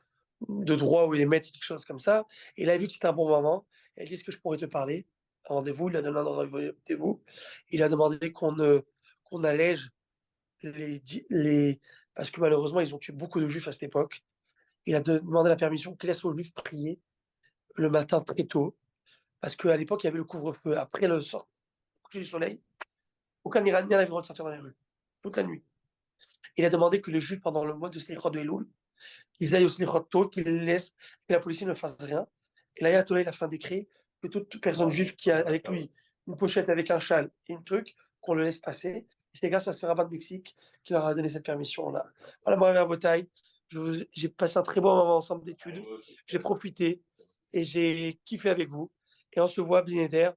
droit ou émettre quelque chose comme ça. Et il a vu que c'était un bon moment. Il a dit, est-ce que je pourrais te parler? Un rendez-vous, il a donné un rendez-vous. Il a demandé qu'on allège parce que malheureusement, ils ont tué beaucoup de juifs à cette époque. Il a demandé la permission qu'il laisse aux juifs prier le matin très tôt, parce qu'à l'époque, il y avait le couvre-feu. Après le coucher du soleil, aucun Iranien n'avait le droit de sortir dans les rues, toute la nuit. Il a demandé que les juifs, pendant le mois de Slichot de Elul, qu'ils aillent au Slichot tôt, qu'ils laissent, que la police ne fasse rien. Et l'Ayatollah, il a fait un décret que toute personne juive qui a avec lui une pochette avec un châle et un truc, qu'on le laisse passer. Et c'est grâce à ce rabbin de Mexique qui leur a donné cette permission-là. Voilà, moi, à Botaï, j'ai passé un très bon moment ensemble d'études. J'ai profité et j'ai kiffé avec vous. Et on se voit à Blinéder,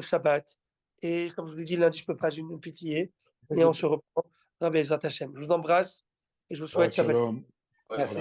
Shabbat. Et comme je vous l'ai dit, lundi, je ne peux pas, j'ai une pitié. Et on se reprend. Je vous embrasse et je vous souhaite Shabbat. Shalom. Merci.